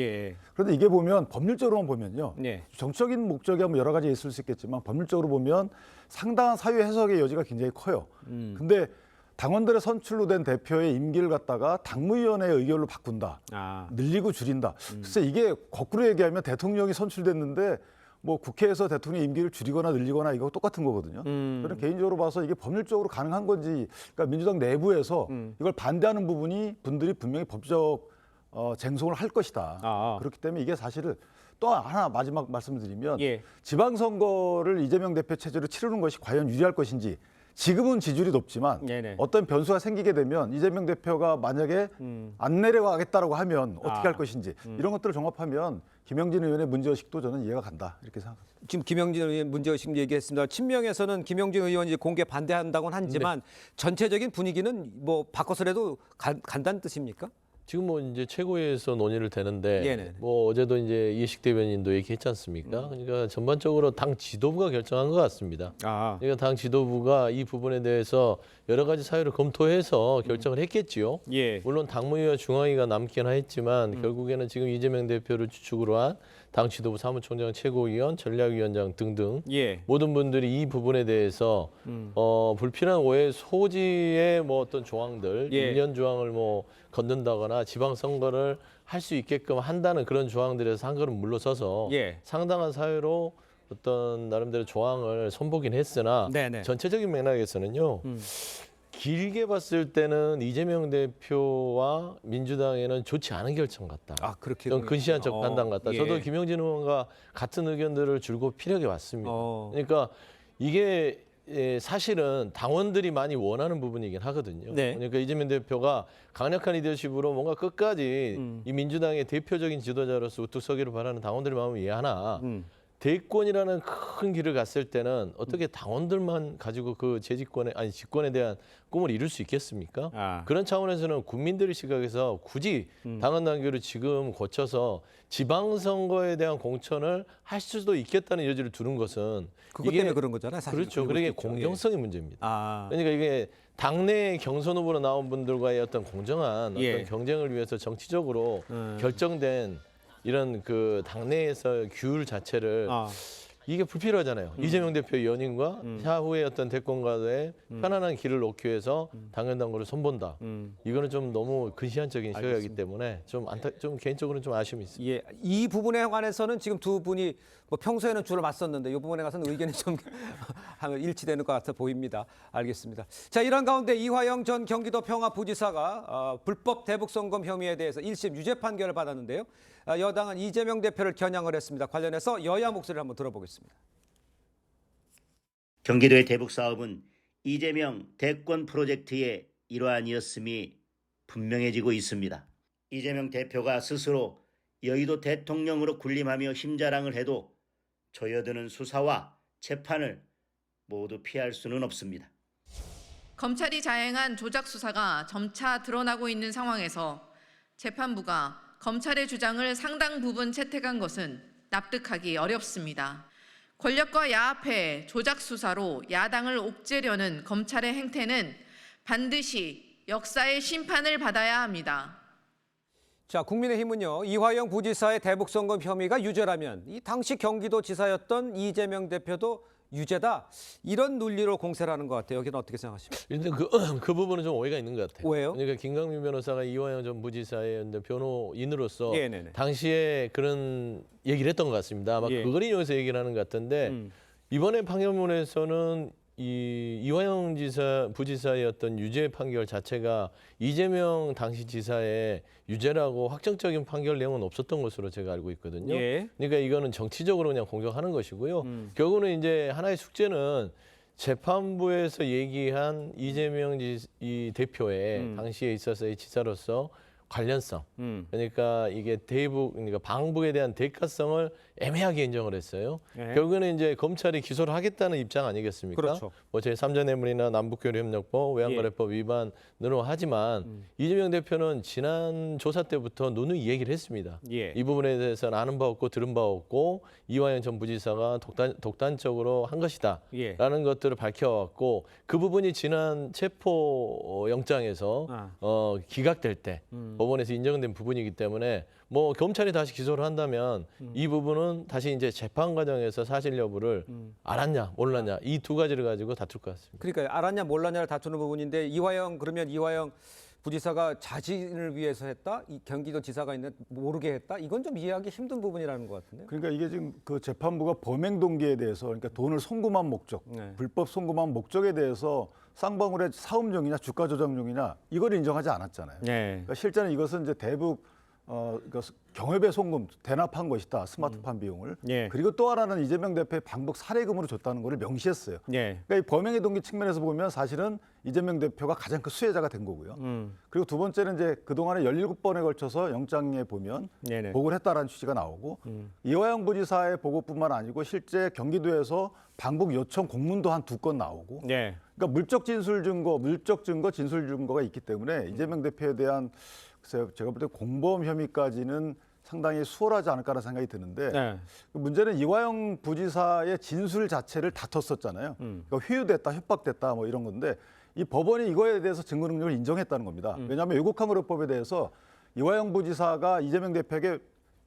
그런데 이게 보면 법률적으로만 보면요. 정치적인 목적이 여러 가지 있을 수 있겠지만 법률적으로 보면 상당한 사유 해석의 여지가 굉장히 커요. 근데 당원들의 선출로 된 대표의 임기를 갖다가 당무위원회의 의결로 바꾼다. 늘리고 줄인다. 글쎄 이게 거꾸로 얘기하면 대통령이 선출됐는데 국회에서 대통령 임기를 줄이거나 늘리거나 이거 똑같은 거거든요. 저는 개인적으로 봐서 이게 법률적으로 가능한 건지, 그러니까 민주당 내부에서 이걸 반대하는 분들이 분명히 법적 쟁송을 할 것이다. 그렇기 때문에 이게 사실은 또 하나 마지막 말씀을 드리면 지방선거를 이재명 대표 체제로 치르는 것이 과연 유리할 것인지 지금은 지지율이 높지만 어떤 변수가 생기게 되면 이재명 대표가 만약에 안 내려가겠다라고 하면 어떻게 할 것인지 이런 것들을 종합하면 김영진 의원의 문제의식도 저는 이해가 간다 이렇게 생각합니다. 지금 김영진 의원 문제의식 얘기했습니다. 친명에서는 김영진 의원이 공개 반대한다고는 하지만 전체적인 분위기는 바꿔서라도 간다는 뜻입니까? 지금 뭐 이제 최고위에서 논의를 되는데 네네. 뭐 어제도 이제 이해식 대변인도 얘기했지 않습니까? 그러니까 전반적으로 당 지도부가 결정한 것 같습니다. 그러니까 당 지도부가 이 부분에 대해서 여러 가지 사유를 검토해서 결정을 했겠지요. 예. 물론 당무위와 중앙위가 남긴 했지만 결국에는 지금 이재명 대표를 주축으로 한 당 지도부 사무총장, 최고위원, 전략위원장 등등 예. 모든 분들이 이 부분에 대해서 불필요한 오해 소지의 뭐 어떤 조항들, 예. 일련 조항을 뭐 건든다거나 지방선거를 할 수 있게끔 한다는 그런 조항들에서 한 걸음 물러서서 예. 상당한 사유로 어떤 나름대로 조항을 선보긴 했으나 네네. 전체적인 맥락에서는요. 길게 봤을 때는 이재명 대표와 민주당에는 좋지 않은 결정 같다. 그렇게 좀 근시안적 판단 같다. 예. 저도 김영진 의원과 같은 의견들을 줄곧 피력해 왔습니다. 그러니까 이게 사실은 당원들이 많이 원하는 부분이긴 하거든요. 네. 그러니까 이재명 대표가 강력한 리더십으로 뭔가 끝까지 이 민주당의 대표적인 지도자로서 우뚝 서기를 바라는 당원들의 마음을 이해하나 대권이라는 큰 길을 갔을 때는 어떻게 당원들만 가지고 그 집권에 대한 꿈을 이룰 수 있겠습니까? 그런 차원에서는 국민들의 시각에서 굳이 당헌 당규를 지금 고쳐서 지방선거에 대한 공천을 할 수도 있겠다는 여지를 두는 것은 그것 때문에 그런 거잖아요. 사실. 그렇죠. 그게 공정성의 문제입니다. 그러니까 이게 당내 경선 후보로 나온 분들과의 어떤 공정한 어떤 경쟁을 위해서 정치적으로 결정된 이런 그 당내에서 규율 자체를 이게 불필요하잖아요. 이재명 대표의 연임과 향후의 어떤 대권과의 편안한 길을 놓기 위해서 당연당규를 손본다. 이거는 좀 너무 근시안적인 시각이기 때문에 좀 개인적으로는 좀 아쉬움이 있습니다. 예, 이 부분에 관해서는 지금 두 분이 뭐 평소에는 주로 맞섰는데 이 부분에 가서는 의견이 좀 일치되는 것 같아 보입니다. 알겠습니다. 자, 이런 가운데 이화영 전 경기도 평화부지사가 불법 대북송금 혐의에 대해서 1심 유죄 판결을 받았는데요. 여당은 이재명 대표를 겨냥을 했습니다. 관련해서 여야 목소리를 한번 들어보겠습니다. 경기도의 대북 사업은 이재명 대권 프로젝트의 일환이었음이 분명해지고 있습니다. 이재명 대표가 스스로 여의도 대통령으로 군림하며 힘자랑을 해도 조여드는 수사와 재판을 모두 피할 수는 없습니다. 검찰이 자행한 조작 수사가 점차 드러나고 있는 상황에서 재판부가 검찰의 주장을 상당 부분 채택한 것은 납득하기 어렵습니다. 권력과 야합해 조작 수사로 야당을 옥죄려는 검찰의 행태는 반드시 역사의 심판을 받아야 합니다. 자, 국민의힘은요, 이화영 부지사의 대북송금 혐의가 유죄라면 이 당시 경기도지사였던 이재명 대표도 유죄다. 이런 논리로 공세를 하는 것 같아요. 여기는 어떻게 생각하십니까? 일단 그 부분은 좀 오해가 있는 것 같아요. 왜요? 그러니까 김강민 변호사가 이화영 전 부지사의 변호인으로서 네네네. 당시에 그런 얘기를 했던 것 같습니다. 아마 그걸 인용해서 얘기를 하는 것 같은데 이번에 판결문에서는 이화영 부지사의 어떤 유죄 판결 자체가 이재명 당시 지사의 유죄라고 확정적인 판결 내용은 없었던 것으로 제가 알고 있거든요. 그러니까 이거는 정치적으로 그냥 공격하는 것이고요. 결국은 이제 하나의 숙제는 재판부에서 얘기한 이재명 이 대표의 당시에 있어서의 지사로서 관련성, 그러니까 이게 그러니까 방북에 대한 대가성을 애매하게 인정을 했어요. 결국에는 이제 검찰이 기소를 하겠다는 입장 아니겠습니까? 그렇죠. 뭐 제3자 뇌물이나 남북교류협력법, 외환거래법 위반으로 하지만 이재명 대표는 지난 조사 때부터 누누이 얘기를 했습니다. 이 부분에 대해서는 아는 바 없고 들은 바 없고 이화영 전 부지사가 독단적으로 한 것이다 라는 것들을 밝혀왔고 그 부분이 지난 체포영장에서 기각될 때 법원에서 인정된 부분이기 때문에 뭐 검찰이 다시 기소를 한다면 이 부분은 다시 이제 재판 과정에서 사실 여부를 알았냐 몰랐냐 이 두 가지를 가지고 다툴 것 같습니다. 그러니까 알았냐 몰랐냐를 다투는 부분인데 이화영 부지사가 자신을 위해서 했다? 이 경기도지사가 있는 모르게 했다? 이건 좀 이해하기 힘든 부분이라는 것 같은데요. 그러니까 이게 지금 그 재판부가 범행 동기에 대해서 그러니까 돈을 송금한 목적, 불법 송금한 목적에 대해서 쌍방울의 사업용이냐 주가 조작용이냐 이걸 인정하지 않았잖아요. 그러니까 실제는 이것은 이제 대북 그러니까 경협의 송금 대납한 것이다. 스마트폰 비용을. 그리고 또 하나는 이재명 대표의 방북 사례금으로 줬다는 것을 명시했어요. 그러니까 이 범행의 동기 측면에서 보면 사실은 이재명 대표가 가장 큰 수혜자가 된 거고요. 그리고 두 번째는 이제 그동안에 17번에 걸쳐서 영장에 보면 보고를 했다라는 취지가 나오고 이화영 부지사의 보고뿐만 아니고 실제 경기도에서 방북 요청 공문도 한 2건 나오고 그러니까 물적 진술 증거, 진술 증거가 있기 때문에 이재명 대표에 대한 글쎄요, 제가 볼 때 공범 혐의까지는 상당히 수월하지 않을까라는 생각이 드는데 네. 문제는 이화영 부지사의 진술 자체를 다퉜었잖아요. 그러니까 회유됐다, 협박됐다 뭐 이런 건데 이 법원이 이거에 대해서 증거 능력을 인정했다는 겁니다. 왜냐하면 외국항의료법에 대해서 이화영 부지사가 이재명 대표에게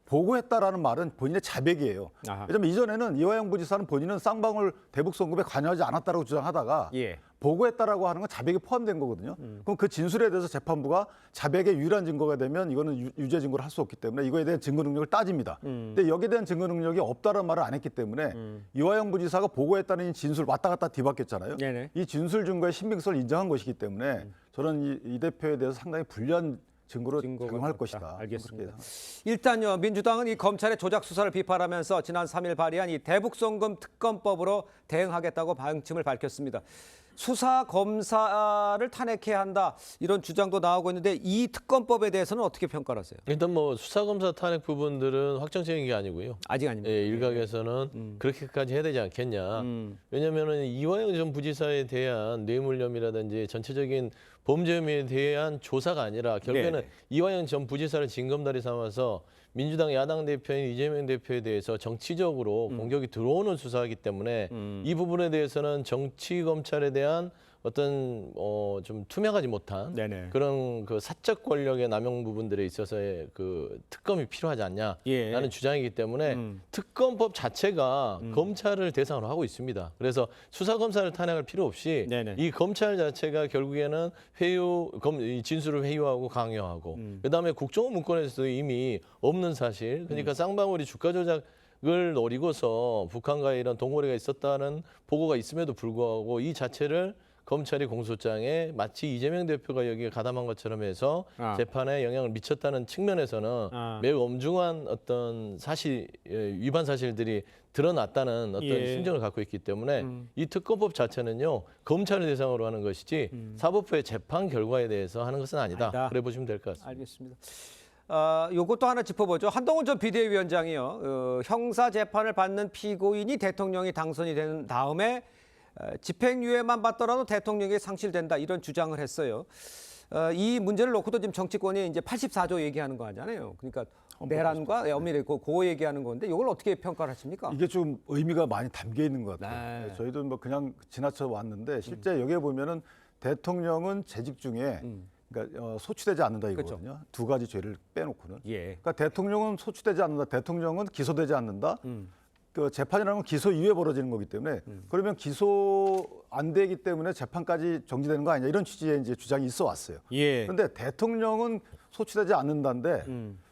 보고했다라는 말은 본인의 자백이에요. 아하. 왜냐하면 이전에는 이화영 부지사는 본인은 쌍방울 대북 송금에 관여하지 않았다고 주장하다가 예. 보고했다라고 하는 건 자백이 포함된 거거든요. 그럼 그 진술에 대해서 재판부가 자백의 유일한 증거가 되면 이거는 유죄 증거를 할 수 없기 때문에 이거에 대한 증거 능력을 따집니다. 근데 여기에 대한 증거 능력이 없다는 말을 안 했기 때문에 이화영 부지사가 보고했다는 진술 왔다 갔다 뒤바뀌었잖아요. 네네. 이 진술 증거의 신빙성을 인정한 것이기 때문에 저는 이 대표에 대해서 상당히 불리한 증거로 작용할 것이다. 알겠습니다. 일단요, 민주당은 이 검찰의 조작 수사를 비판하면서 지난 3일 발의한 이 대북송금 특검법으로 대응하겠다고 방침을 밝혔습니다. 수사 검사를 탄핵해야 한다 이런 주장도 나오고 있는데 이 특검법에 대해서는 어떻게 평가를 하세요? 일단 뭐 수사검사 탄핵 부분들은 확정적인 게 아니고요. 아직 아닙니다. 예, 일각에서는 그렇게까지 해야 되지 않겠냐. 왜냐하면 이화영 전 부지사에 대한 뇌물 혐의라든지 전체적인 범죄 혐의에 대한 조사가 아니라 결국에는 네. 이화영 전 부지사를 징검다리 삼아서 민주당 야당 대표인 이재명 대표에 대해서 정치적으로 공격이 들어오는 수사이기 때문에 이 부분에 대해서는 정치 검찰에 대한 어떤 좀 투명하지 못한 네네. 그런 그 사적 권력의 남용 부분들에 있어서의 그 특검이 필요하지 않냐라는 예. 주장이기 때문에 특검법 자체가 검찰을 대상으로 하고 있습니다. 그래서 수사 검사를 탄핵할 필요 없이 네네. 이 검찰 자체가 결국에는 이 진술을 회유하고 강요하고 그다음에 국정원 문건에서도 이미 없는 사실, 그러니까 쌍방울이 주가 조작을 노리고서 북한과의 이런 동거래가 있었다는 보고가 있음에도 불구하고 이 자체를 검찰이 공소장에 마치 이재명 대표가 여기에 가담한 것처럼 해서 재판에 영향을 미쳤다는 측면에서는 매우 엄중한 어떤 위반 사실들이 드러났다는 어떤 예. 심정을 갖고 있기 때문에 이 특검법 자체는요 검찰을 대상으로 하는 것이지 사법부의 재판 결과에 대해서 하는 것은 아니다. 그래 보시면 될 것 같습니다. 알겠습니다. 요것도 하나 짚어보죠. 한동훈 전 비대위원장이요. 형사 재판을 받는 피고인이 대통령이 당선이 된 다음에 집행유예만 받더라도 대통령이 상실된다 이런 주장을 했어요. 이 문제를 놓고도 지금 정치권이 이제 84조 얘기하는 거 아니잖아요. 그러니까 내란과 엄밀히 그 얘기하는 건데 이걸 어떻게 평가를 하십니까? 이게 좀 의미가 많이 담겨 있는 것 같아요. 네. 저희도 뭐 그냥 지나쳐 왔는데 실제 여기에 보면은 대통령은 재직 중에 그러니까 소추되지 않는다 이거거든요. 그렇죠. 두 가지 죄를 빼놓고는. 예. 그러니까 대통령은 소추되지 않는다. 대통령은 기소되지 않는다. 그 재판이라는 건 기소 이후에 벌어지는 거기 때문에 그러면 기소 안 되기 때문에 재판까지 정지되는 거 아니냐 이런 취지의 이제 주장이 있어 왔어요. 예. 그런데 대통령은 소추되지 않는다인데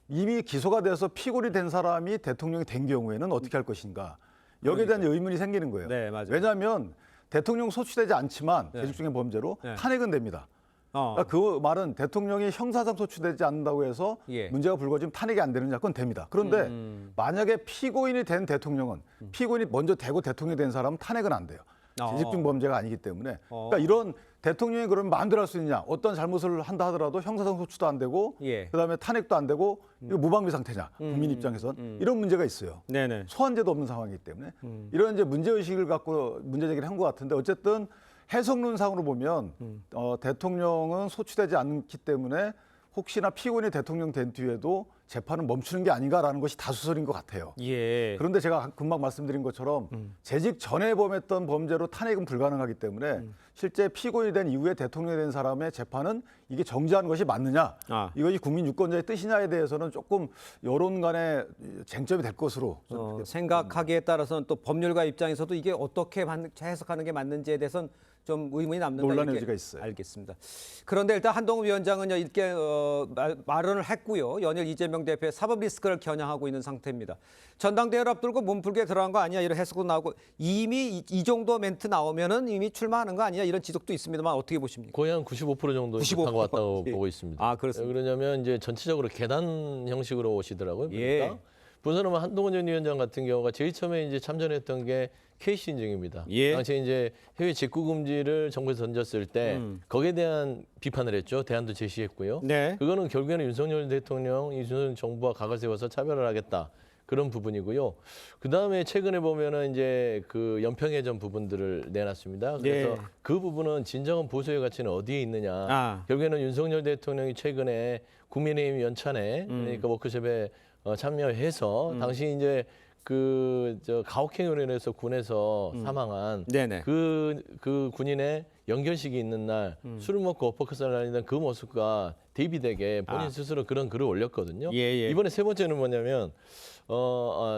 이미 기소가 돼서 피고리 된 사람이 대통령이 된 경우에는 어떻게 할 것인가 여기에 대한 의문이 생기는 거예요. 네, 맞아요. 왜냐하면 대통령 소추되지 않지만 네. 재직 중의 범죄로 네. 탄핵은 됩니다. 그러니까 그 말은 대통령이 형사상 소추되지 않는다고 해서 예. 문제가 불거지면 탄핵이 안 되느냐 그건 됩니다. 그런데 만약에 피고인이 된 대통령은 피고인이 먼저 되고 대통령이 된 사람은 탄핵은 안 돼요. 재직 중 범죄가 아니기 때문에 그러니까 이런 대통령이 그러면 마음대로 할 수 있느냐 어떤 잘못을 한다 하더라도 형사상 소추도 안 되고 예. 그다음에 탄핵도 안 되고 이거 무방비 상태냐 국민 입장에선 이런 문제가 있어요. 네네. 소환제도 없는 상황이기 때문에 이런 이제 문제의식을 갖고 문제 제기를 한 것 같은데 어쨌든 해석론상으로 보면 대통령은 소추되지 않기 때문에 혹시나 피고인이 대통령 된 뒤에도 재판은 멈추는 게 아닌가라는 것이 다수설인 것 같아요. 예. 그런데 제가 금방 말씀드린 것처럼 재직 전에 범했던 범죄로 탄핵은 불가능하기 때문에 실제 피고인이 된 이후에 대통령이 된 사람의 재판은 이게 정지하는 것이 맞느냐 이것이 국민 유권자의 뜻이냐에 대해서는 조금 여론 간의 쟁점이 될 것으로 생각하기에 따라서는 또 법률가 입장에서도 이게 어떻게 해석하는 게 맞는지에 대해서는 좀 의문이 남는다. 논란의 이렇게 여지가 있어요. 알겠습니다. 그런데 일단 한동훈 위원장은요 이렇게 발언을 했고요. 연일 이재명 대표의 사법 리스크를 겨냥하고 있는 상태입니다. 전당대회를 앞두고 몸풀게 들어간 거 아니야 이런 해석도 나오고 이미 이 정도 멘트 나오면은 이미 출마하는 거 아니야 이런 지적도 있습니다만 어떻게 보십니까? 거의 한 95% 정도 95%. 하고 왔다고 예. 보고 있습니다. 아 그렇습니다. 왜 그러냐면 이제 전체적으로 계단 형식으로 오시더라고요. 예. 그러니까 우선은 한동훈 전 위원장 같은 경우가 제일 처음에 이제 참전했던 게 KC 인증입니다. 예. 당시에 이제 해외 직구 금지를 정부에서 던졌을 때 거기에 대한 비판을 했죠. 대안도 제시했고요. 네. 그거는 결국에는 윤석열 대통령, 윤석열 정부와 각을 세워서 차별을 하겠다. 그런 부분이고요. 그 다음에 최근에 보면은 이제 그 연평해전 부분들을 내놨습니다. 그래서 그 부분은 진정한 보수의 가치는 어디에 있느냐. 결국에는 윤석열 대통령이 최근에 국민의힘 연찬에 그러니까 워크숍에 참여해서 당시 이제 저 가혹행위로 인해서 군에서 사망한 그 군인의 연결식이 있는 날 술을 먹고 어퍼컷을 날리는 그 모습과 대비되게 본인 스스로 그런 글을 올렸거든요. 이번에 세 번째는 뭐냐면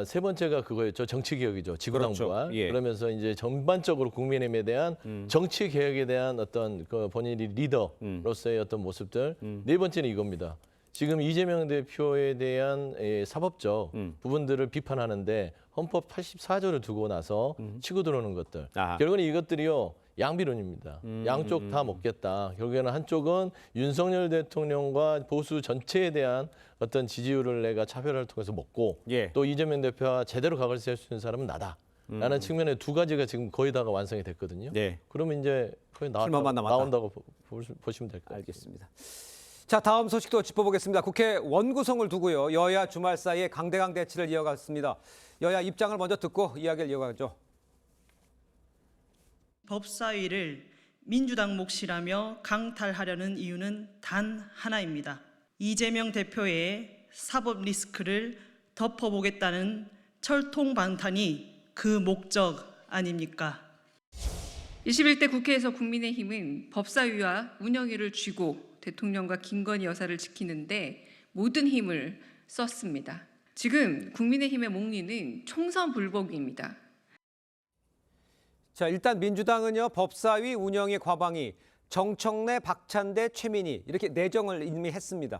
세 번째가 그거였죠. 정치 개혁이죠. 지구당부가. 그러면서 이제 전반적으로 국민의힘에 대한 정치 개혁에 대한 어떤 그 본인이 리더로서의 어떤 모습들. 네 번째는 이겁니다. 지금 이재명 대표에 대한 사법적 부분들을 비판하는데 헌법 84조를 두고 나서 치고 들어오는 것들. 결국은 이것들이요. 양비론입니다. 양쪽 다 먹겠다. 결국에는 한쪽은 윤석열 대통령과 보수 전체에 대한 어떤 지지율을 내가 차별화를 통해서 먹고 또 이재명 대표와 제대로 각을 세울 수 있는 사람은 나다. 라는 측면의 두 가지가 지금 거의 다가 완성이 됐거든요. 그러면 이제 거의 나온다고 보시면 될 것 같아요. 알겠습니다. 자, 다음 소식도 짚어보겠습니다. 국회 원구성을 두고요. 여야 주말 사이에 강대강 대치를 이어갔습니다. 여야 입장을 먼저 듣고 이야기를 이어가죠. 법사위를 민주당 몫이라며 강탈하려는 이유는 단 하나입니다. 이재명 대표의 사법 리스크를 덮어보겠다는 철통 방탄이 그 목적 아닙니까? 21대 국회에서 국민의힘은 법사위와 운영위를 쥐고 대통령과 김건희 여사를 지키는데 모든 힘을 썼습니다. 지금 국민의힘의 목리는 총선 불복입니다. 자, 일단 민주당은요. 법사위 운영의 과방위, 정청래, 박찬대, 최민희 이렇게 내정을 이미 했습니다.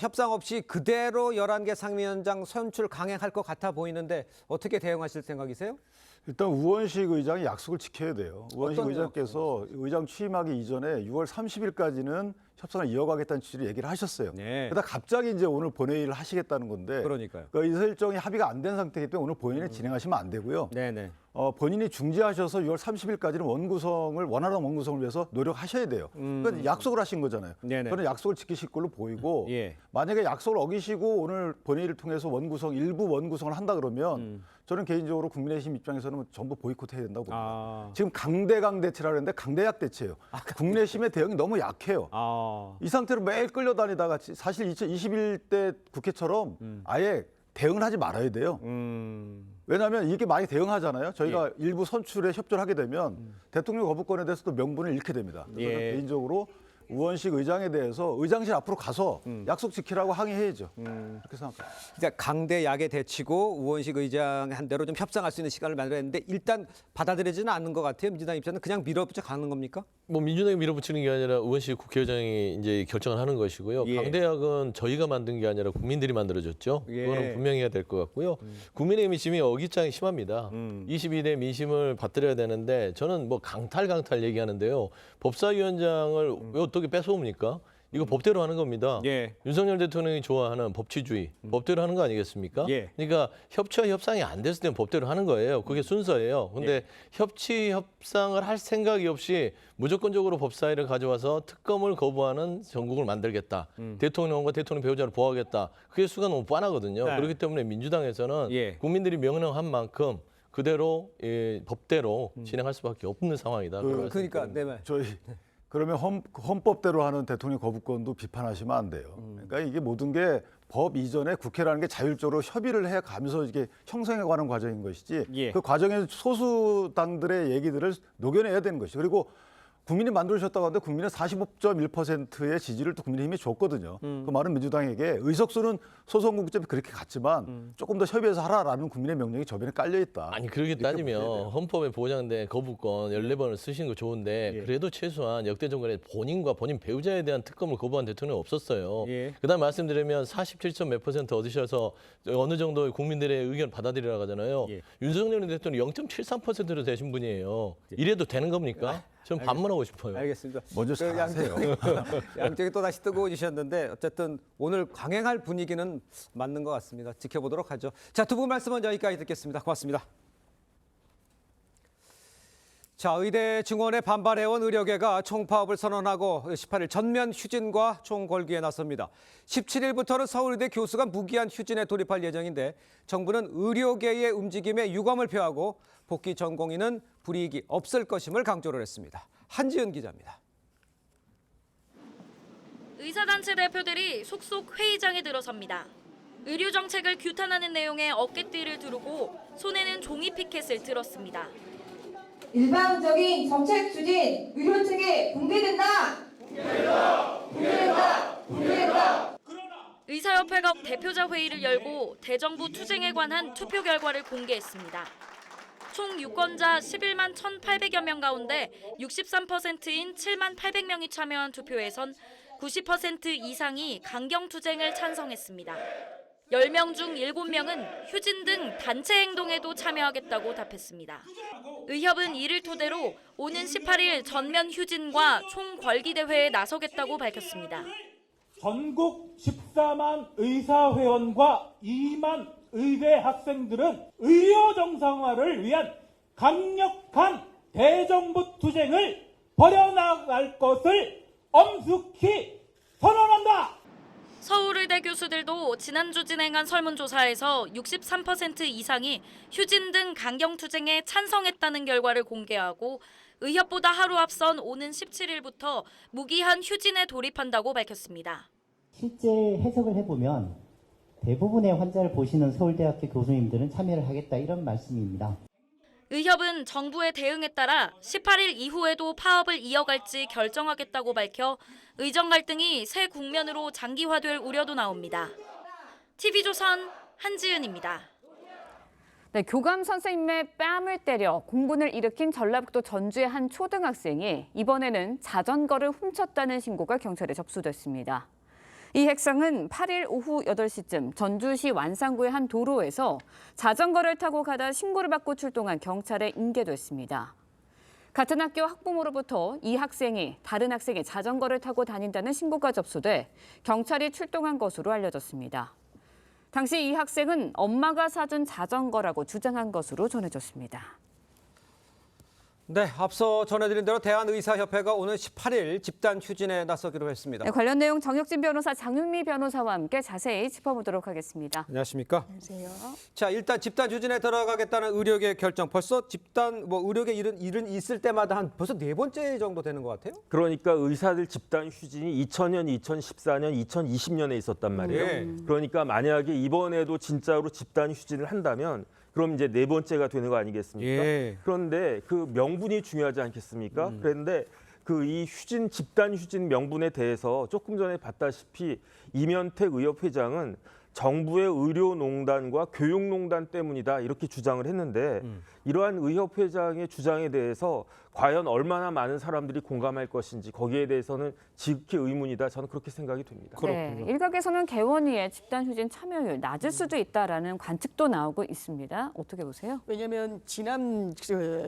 협상 없이 그대로 11개 상임위원장 선출 강행할 것 같아 보이는데 어떻게 대응하실 생각이세요? 일단 우원식 의장이 약속을 지켜야 돼요. 우원식 의장께서 의장 취임하기 이전에 6월 30일까지는 협상을 이어가겠다는 취지로 얘기를 하셨어요. 그러다 갑자기 이제 오늘 본회의를 하시겠다는 건데 그러니까요. 이 일정이 합의가 안 된 상태이기 때문에 오늘 본회의를 진행하시면 안 되고요. 본인이 중지하셔서 6월 30일까지는 원활한 원구성을 위해서 노력하셔야 돼요. 그러니까 약속을 하신 거잖아요. 저는 약속을 지키실 걸로 보이고 만약에 약속을 어기시고 오늘 본회의를 통해서 일부 원구성을 한다 그러면 저는 개인적으로 국민의힘 입장에서는 전부 보이콧해야 된다고 봅니다. 지금 강대강 대치라고 했는데 강대약 대치예요. 국민의힘의 대응이 너무 약해요. 이 상태로 매일 끌려다니다가 사실 2021대 국회처럼 아예 대응을 하지 말아야 돼요. 왜냐하면 이게 많이 대응하잖아요. 저희가 일부 선출에 협조를 하게 되면 대통령 거부권에 대해서도 명분을 잃게 됩니다. 그래서 저는 개인적으로 우원식 의장에 대해서 의장실 앞으로 가서 약속 지키라고 항의해야죠. 그렇게 생각합니다. 그러니까 강대약에 대치고 우원식 의장 한 대로 좀 협상할 수 있는 시간을 마련했는데 일단 받아들여지는 않는 것 같아요. 민주당 입장은 그냥 밀어붙여 가는 겁니까? 뭐 민주당이 밀어붙이는 게 아니라 우원식 국회의장이 이제 결정을 하는 것이고요. 강대약은 저희가 만든 게 아니라 국민들이 만들어줬죠. 그거는 분명히 해야 될 것 같고요. 국민의힘이 지금 어깃장이 심합니다. 22대 민심을 받들어야 되는데 저는 뭐 강탈 얘기하는데요. 법사위원장을 왜 어떻게 뺏어옵니까? 이거 법대로 하는 겁니다. 윤석열 대통령이 좋아하는 법치주의, 법대로 하는 거 아니겠습니까? 그러니까 협치와 협상이 안 됐을 때는 법대로 하는 거예요. 그게 순서예요. 근데 협상을 할 생각이 없이 무조건적으로 법사위를 가져와서 특검을 거부하는 전국을 만들겠다. 대통령과 대통령 배우자를 보호하겠다. 그게 수가 너무 뻔하거든요. 그렇기 때문에 민주당에서는 국민들이 명령한 만큼 그대로 법대로 진행할 수밖에 없는 상황이다. 그러니까 그러면 헌법대로 하는 대통령 거부권도 비판하시면 안 돼요. 그러니까 이게 모든 게 법 이전에 국회라는 게 자율적으로 협의를 해가면서 이게 형성해가는 과정인 것이지 그 과정에 소수당들의 얘기들을 녹여내야 되는 것이죠. 그리고 국민이 만들어주셨다고 하는데 국민의 45.1%의 지지를 또 국민의힘이 줬거든요. 그 말은 민주당에게 의석수는 소선 국점이 그렇게 갔지만 조금 더 협의해서 하라라는 국민의 명령이 저변에 깔려있다. 아니 그렇게 따지면 헌법에 보장된 거부권 14번을 쓰시는 거 좋은데 그래도 최소한 역대 정권에 본인과 본인 배우자에 대한 특검을 거부한 대통령이 없었어요. 그다음 말씀드리면 47.몇% 얻으셔서 어느 정도 국민들의 의견 받아들이라고 하잖아요. 윤석열 대통령 0.73%로 되신 분이에요. 이래도 되는 겁니까? 전 반문하고 싶어요. 알겠습니다. 먼저 잘하세요. 양쪽이 또 다시 뜨거워지셨는데 어쨌든 오늘 강행할 분위기는 맞는 것 같습니다. 지켜보도록 하죠. 자, 두 분 말씀은 여기까지 듣겠습니다. 고맙습니다. 자, 의대 증원에 반발해온 의료계가 총파업을 선언하고 18일 전면 휴진과 총궐기에 나섭니다. 17일부터는 서울의대 교수가 무기한 휴진에 돌입할 예정인데 정부는 의료계의 움직임에 유감을 표하고 복귀 전공의는 불이익이 없을 것임을 강조를 했습니다. 한지은 기자입니다. 의사단체 대표들이 속속 회의장에 들어섭니다. 의료 정책을 규탄하는 내용의 어깨띠를 두르고 손에는 종이 피켓을 들었습니다. 일방적인 정책 추진, 의료 체계 붕괴된다. 붕괴된다. 의사협회가 대표자 회의를 열고 대정부 투쟁에 관한 투표 결과를 공개했습니다. 총 유권자 11만 1,800여 명 가운데 63%인 7만 800명이 참여한 투표에선 90% 이상이 강경 투쟁을 찬성했습니다. 10명 중 7명은 휴진 등 단체 행동에도 참여하겠다고 답했습니다. 의협은 이를 토대로 오는 18일 전면 휴진과 총궐기 대회에 나서겠다고 밝혔습니다. 전국 14만 의사회원과 2만 의대 학생들은 의료 정상화를 위한 강력한 대정부 투쟁을 벌여나갈 것을 엄숙히 선언한다. 서울의대 교수들도 지난주 진행한 설문조사에서 63% 이상이 휴진 등 강경투쟁에 찬성했다는 결과를 공개하고 의협보다 하루 앞선 오는 17일부터 무기한 휴진에 돌입한다고 밝혔습니다. 실제 해석을 해보면 대부분의 환자를 보시는 서울대학교 교수님들은 참여를 하겠다 이런 말씀입니다. 의협은 정부의 대응에 따라 18일 이후에도 파업을 이어갈지 결정하겠다고 밝혀 의정 갈등이 새 국면으로 장기화될 우려도 나옵니다. TV조선 한지은입니다. 네, 교감 선생님의 뺨을 때려 공분을 일으킨 전라북도 전주의 한 초등학생이 이번에는 자전거를 훔쳤다는 신고가 경찰에 접수됐습니다. 이 학생은 8일 오후 8시쯤 전주시 완산구의 한 도로에서 자전거를 타고 가다 신고를 받고 출동한 경찰에 인계됐습니다. 같은 학교 학부모로부터 이 학생이 다른 학생이 자전거를 타고 다닌다는 신고가 접수돼 경찰이 출동한 것으로 알려졌습니다. 당시 이 학생은 엄마가 사준 자전거라고 주장한 것으로 전해졌습니다. 네, 앞서 전해드린 대로 대한의사협회가 오는 18일 집단 휴진에 나서기로 했습니다. 네, 관련 내용 정혁진 변호사, 장윤미 변호사와 함께 자세히 짚어보도록 하겠습니다. 안녕하십니까? 안녕하세요. 자, 일단 집단 휴진에 들어가겠다는 의료계 결정. 벌써 집단 의료계 일은 있을 때마다 한 벌써 4번째 정도 되는 것 같아요. 그러니까 의사들 집단 휴진이 2000년, 2014년, 2020년에 있었단 말이에요. 그러니까 만약에 이번에도 진짜로 집단 휴진을 한다면 그럼 이제 4번째가 되는 거 아니겠습니까? 그런데 그 명분이 중요하지 않겠습니까? 그런데 그 이 집단 휴진 명분에 대해서 조금 전에 봤다시피 이면택 의협 회장은 정부의 의료농단과 교육농단 때문이다 이렇게 주장을 했는데 이러한 의협 회장의 주장에 대해서 과연 얼마나 많은 사람들이 공감할 것인지 거기에 대해서는 지극히 의문이다. 저는 그렇게 생각이 됩니다. 네, 일각에서는 개원위의 집단 휴진 참여율 낮을 수도 있다라는 관측도 나오고 있습니다. 어떻게 보세요? 왜냐하면 지난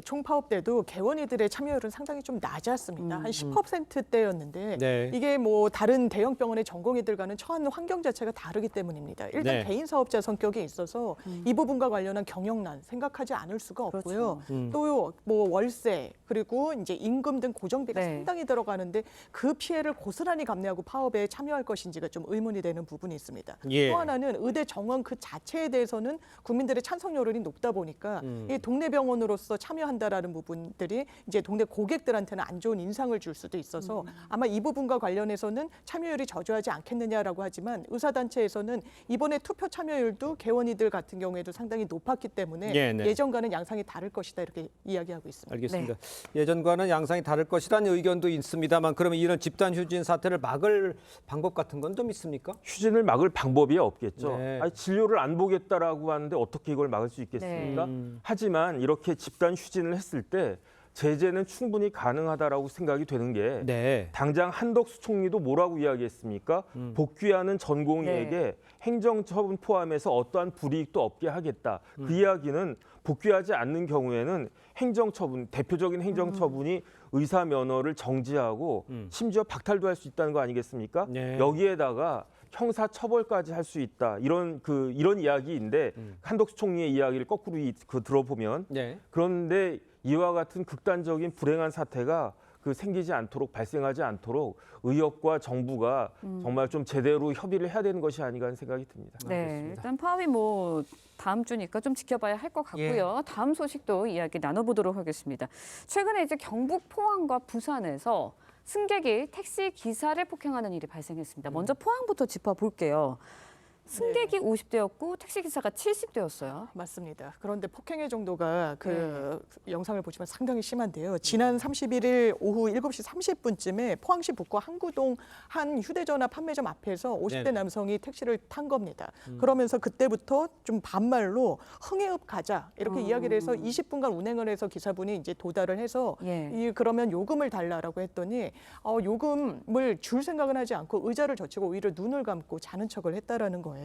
총파업 때도 개원위들의 참여율은 상당히 좀 낮았습니다. 한 10%대였는데 네. 이게 뭐 다른 대형 병원의 전공의들과는 처한 환경 자체가 다르기 때문입니다. 일단 네. 개인 사업자 성격이 있어서 이 부분과 관련한 경영난 생각하지 않을 수가 없고요. 또 뭐 월세 그리고 이제 임금 등 고정비가 상당히 들어가는데 그 피해를 고스란히 감내하고 파업에 참여할 것인지가 좀 의문이 되는 부분이 있습니다. 또 하나는 의대 정원 그 자체에 대해서는 국민들의 찬성률이 높다 보니까 이 동네 병원으로서 참여한다라는 부분들이 이제 동네 고객들한테는 안 좋은 인상을 줄 수도 있어서 아마 이 부분과 관련해서는 참여율이 저조하지 않겠느냐라고 하지만 의사단체에서는 이번에 투표 참여율도 개원이들 같은 경우에도 상당히 높았기 때문에 예전과는 양상이 다를 것이다 이렇게 이야기하고 있습니다. 알겠습니다. 예전과는 양상이 다를 것이라는 의견도 있습니다만 그러면 이런 집단 휴진 사태를 막을 방법 같은 건 좀 있습니까? 휴진을 막을 방법이 없겠죠. 아니, 진료를 안 보겠다라고 하는데 어떻게 이걸 막을 수 있겠습니까? 하지만 이렇게 집단 휴진을 했을 때 제재는 충분히 가능하다라고 생각이 되는 게 당장 한덕수 총리도 뭐라고 이야기했습니까? 복귀하는 전공의에게 행정처분 포함해서 어떠한 불이익도 없게 하겠다. 그 이야기는 복귀하지 않는 경우에는 행정처분, 대표적인 행정처분이 의사 면허를 정지하고 심지어 박탈도 할 수 있다는 거 아니겠습니까? 여기에다가 형사 처벌까지 할 수 있다. 이런 이야기인데 한덕수 총리의 이야기를 거꾸로 들어보면 그런데 이와 같은 극단적인 불행한 사태가 생기지 않도록 발생하지 않도록 의협과 정부가 정말 좀 제대로 협의를 해야 되는 것이 아닌가 하는 생각이 듭니다. 네, 일단 파업이 다음 주니까 좀 지켜봐야 할 것 같고요. 다음 소식도 이야기 나눠보도록 하겠습니다. 최근에 이제 경북 포항과 부산에서 승객이 택시 기사를 폭행하는 일이 발생했습니다. 먼저 포항부터 짚어볼게요. 승객이 50대였고 택시 기사가 70대였어요. 맞습니다. 그런데 폭행의 정도가 영상을 보시면 상당히 심한데요. 지난 31일 오후 7시 30분쯤에 포항시 북구 항구동 한 휴대전화 판매점 앞에서 50대 남성이 택시를 탄 겁니다. 그러면서 그때부터 좀 반말로 흥해읍 가자 이렇게 이야기를 해서 20분간 운행을 해서 기사분이 이제 도달을 해서 그러면 요금을 달라라고 했더니 요금을 줄 생각은 하지 않고 의자를 젖히고 오히려 눈을 감고 자는 척을 했다라는 거예요.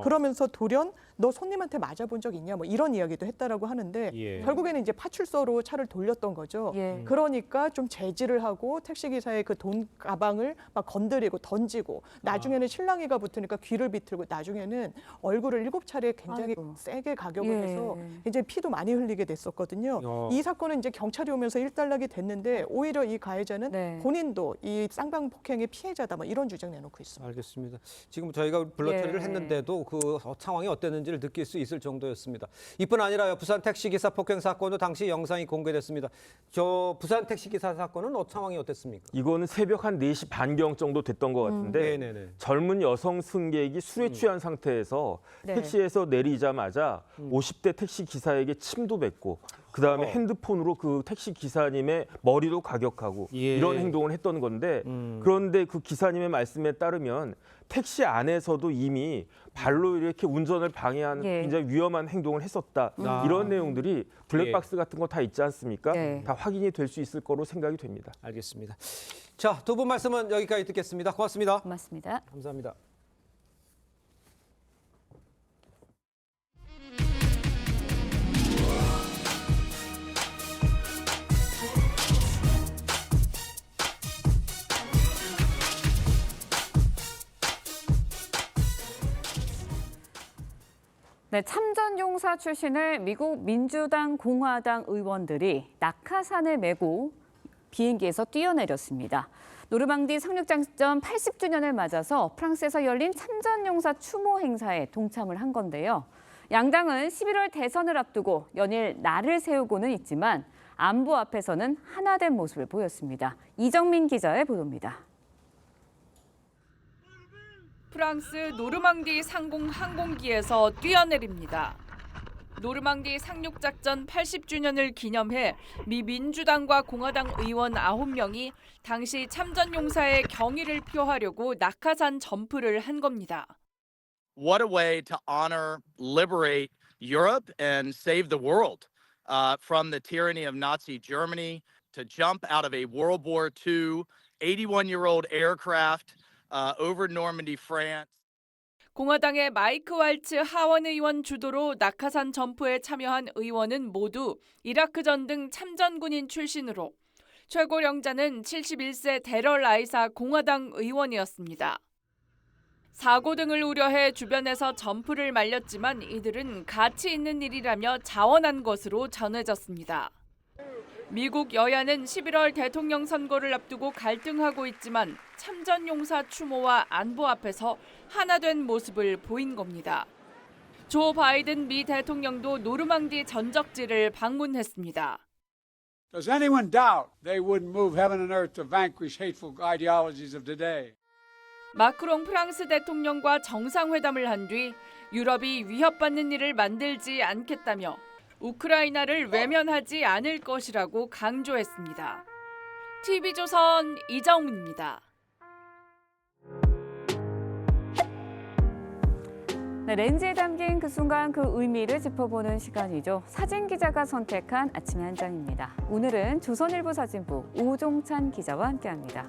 그러면서 돌연 너 손님한테 맞아본 적 있냐 이런 이야기도 했다라고 하는데 결국에는 이제 파출소로 차를 돌렸던 거죠. 그러니까 좀 제지를 하고 택시기사의 그 돈 가방을 막 건드리고 던지고 나중에는 실랑이가 붙으니까 귀를 비틀고 나중에는 얼굴을 7차례 굉장히 세게 가격을 해서 이제 피도 많이 흘리게 됐었거든요. 이 사건은 이제 경찰이 오면서 일단락이 됐는데 오히려 이 가해자는 본인도 이 쌍방 폭행의 피해자다 이런 주장 내놓고 있습니다. 알겠습니다. 지금 저희가 불러처리를 했는데도 그 상황이 어땠는지를 느낄 수 있을 정도였습니다. 이뿐 아니라 부산 택시기사 폭행 사건도 당시 영상이 공개됐습니다. 저 부산 택시기사 사건은 상황이 어땠습니까? 이거는 새벽 한 4시 반경 정도 됐던 것 같은데 젊은 여성 승객이 술에 취한 상태에서 택시에서 내리자마자 50대 택시 기사에게 침도 뱉고 그다음에 핸드폰으로 그 택시 기사님의 머리도 가격하고 이런 행동을 했던 건데 그런데 그 기사님의 말씀에 따르면 택시 안에서도 이미 발로 이렇게 운전을 방해하는 굉장히 위험한 행동을 했었다. 이런 내용들이 블랙박스 같은 거 다 있지 않습니까? 다 확인이 될 수 있을 거로 생각이 됩니다. 알겠습니다. 자, 두 분 말씀은 여기까지 듣겠습니다. 고맙습니다. 고맙습니다. 감사합니다. 네, 참전용사 출신의 미국 민주당, 공화당 의원들이 낙하산을 메고 비행기에서 뛰어내렸습니다. 노르망디 상륙작전 80주년을 맞아서 프랑스에서 열린 참전용사 추모 행사에 동참을 한 건데요. 양당은 11월 대선을 앞두고 연일 날을 세우고는 있지만 안보 앞에서는 하나된 모습을 보였습니다. 이정민 기자의 보도입니다. 프랑스 노르망디 상공 항공기에서 뛰어내립니다. 노르망디 상륙작전 80주년을 기념해 미 민주당과 공화당 의원 9명이 당시 참전용사의 경의를 표하려고 낙하산 점프를 한 겁니다. What a way to honor, liberate Europe and save the world from the tyranny of Nazi Germany, to jump out of a World War II 81-year-old aircraft over Normandy, France. 공화당의 마이크 왈츠 하원 의원 주도로 낙하산 점프에 참여한 의원은 모두 이라크전 등 참전군인 출신으로 최고령자는 71세 데럴 아이사 공화당 의원이었습니다. 사고 등을 우려해 주변에서 점프를 말렸지만 이들은 가치 있는 일이라며 자원한 것으로 전해졌습니다. 미국 여야는 11월 대통령 선거를 앞두고 갈등하고 있지만 참전용사 추모와 안보 앞에서 하나된 모습을 보인 겁니다. 조 바이든 미 대통령도 노르망디 전적지를 방문했습니다. Does anyone doubt they wouldn't move heaven and earth to vanquish hateful ideologies of today? 마크롱 프랑스 대통령과 정상회담을 한 뒤 유럽이 위협받는 일을 만들지 않겠다며 우크라이나를 외면하지 않을 것이라고 강조했습니다. TV조선 이정민입니다. 네, 렌즈에 담긴 그 순간 그 의미를 짚어보는 시간이죠. 사진기자가 선택한 아침의 한 장입니다. 오늘은 조선일보 사진부 오종찬 기자와 함께합니다.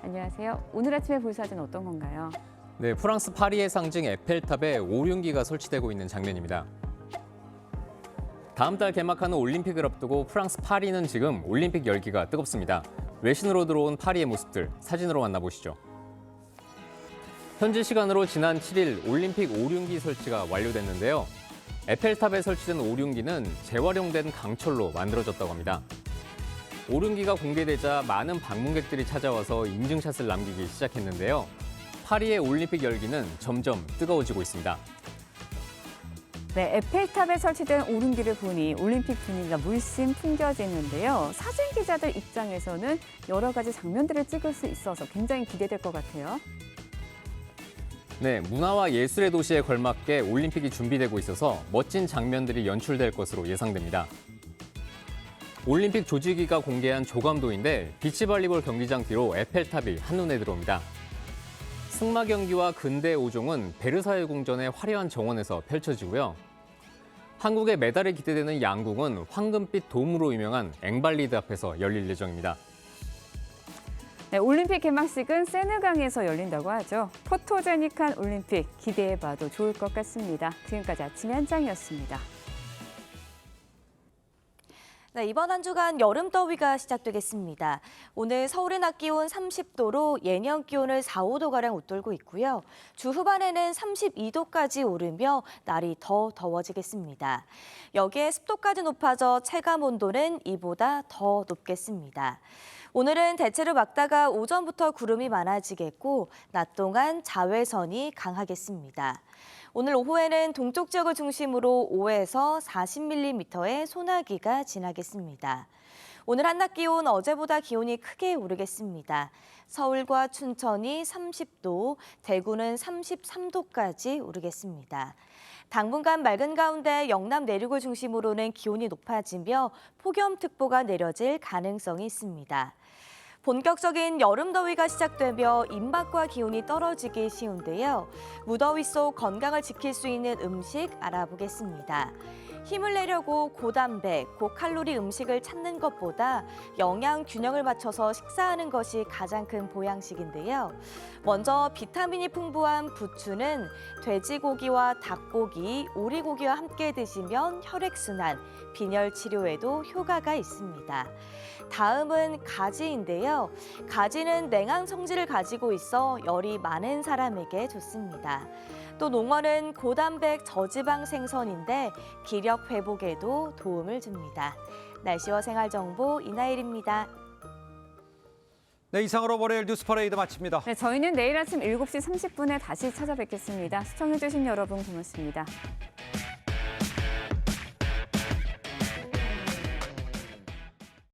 안녕하세요. 오늘 아침에 볼 사진 어떤 건가요? 네, 프랑스 파리의 상징 에펠탑에 오륜기가 설치되고 있는 장면입니다. 다음 달 개막하는 올림픽을 앞두고 프랑스 파리는 지금 올림픽 열기가 뜨겁습니다. 외신으로 들어온 파리의 모습들 사진으로 만나보시죠. 현지 시간으로 지난 7일 올림픽 오륜기 설치가 완료됐는데요. 에펠탑에 설치된 오륜기는 재활용된 강철로 만들어졌다고 합니다. 오륜기가 공개되자 많은 방문객들이 찾아와서 인증샷을 남기기 시작했는데요. 파리의 올림픽 열기는 점점 뜨거워지고 있습니다. 네, 에펠탑에 설치된 오륜기를 보니 올림픽 분위기가 물씬 풍겨지는데요. 사진 기자들 입장에서는 여러 가지 장면들을 찍을 수 있어서 굉장히 기대될 것 같아요. 네, 문화와 예술의 도시에 걸맞게 올림픽이 준비되고 있어서 멋진 장면들이 연출될 것으로 예상됩니다. 올림픽 조직위가 공개한 조감도인데 비치발리볼 경기장 뒤로 에펠탑이 한눈에 들어옵니다. 승마 경기와 근대 5종은 베르사유 궁전의 화려한 정원에서 펼쳐지고요. 한국의 메달에 기대되는 양궁은 황금빛 돔으로 유명한 앵발리드 앞에서 열릴 예정입니다. 네, 올림픽 개막식은 세느강에서 열린다고 하죠. 포토제닉한 올림픽 기대해봐도 좋을 것 같습니다. 지금까지 아침의 한장이었습니다. 네, 이번 한 주간 여름 더위가 시작되겠습니다. 오늘 서울의 낮 기온 30도로 예년 기온을 4, 5도가량 웃돌고 있고요. 주 후반에는 32도까지 오르며 날이 더 더워지겠습니다. 여기에 습도까지 높아져 체감 온도는 이보다 더 높겠습니다. 오늘은 대체로 맑다가 오전부터 구름이 많아지겠고 낮 동안 자외선이 강하겠습니다. 오늘 오후에는 동쪽 지역을 중심으로 5에서 40mm의 소나기가 지나겠습니다. 오늘 한낮 기온 어제보다 기온이 크게 오르겠습니다. 서울과 춘천이 30도, 대구는 33도까지 오르겠습니다. 당분간 맑은 가운데 영남 내륙을 중심으로는 기온이 높아지며 폭염특보가 내려질 가능성이 있습니다. 본격적인 여름 더위가 시작되며 입맛과 기온이 떨어지기 쉬운데요. 무더위 속 건강을 지킬 수 있는 음식 알아보겠습니다. 힘을 내려고 고단백, 고칼로리 음식을 찾는 것보다 영양 균형을 맞춰서 식사하는 것이 가장 큰 보양식인데요. 먼저 비타민이 풍부한 부추는 돼지고기와 닭고기, 오리고기와 함께 드시면 혈액순환, 빈혈 치료에도 효과가 있습니다. 다음은 가지인데요. 가지는 냉한 성질을 가지고 있어 열이 많은 사람에게 좋습니다. 또 농어는 고단백 저지방 생선인데 기력 회복에도 도움을 줍니다. 날씨와 생활 정보 이나일입니다. 네, 이상으로 월요일 뉴스 퍼레이드 마칩니다. 네, 저희는 내일 아침 7시 30분에 다시 찾아뵙겠습니다. 시청해주신 여러분 고맙습니다.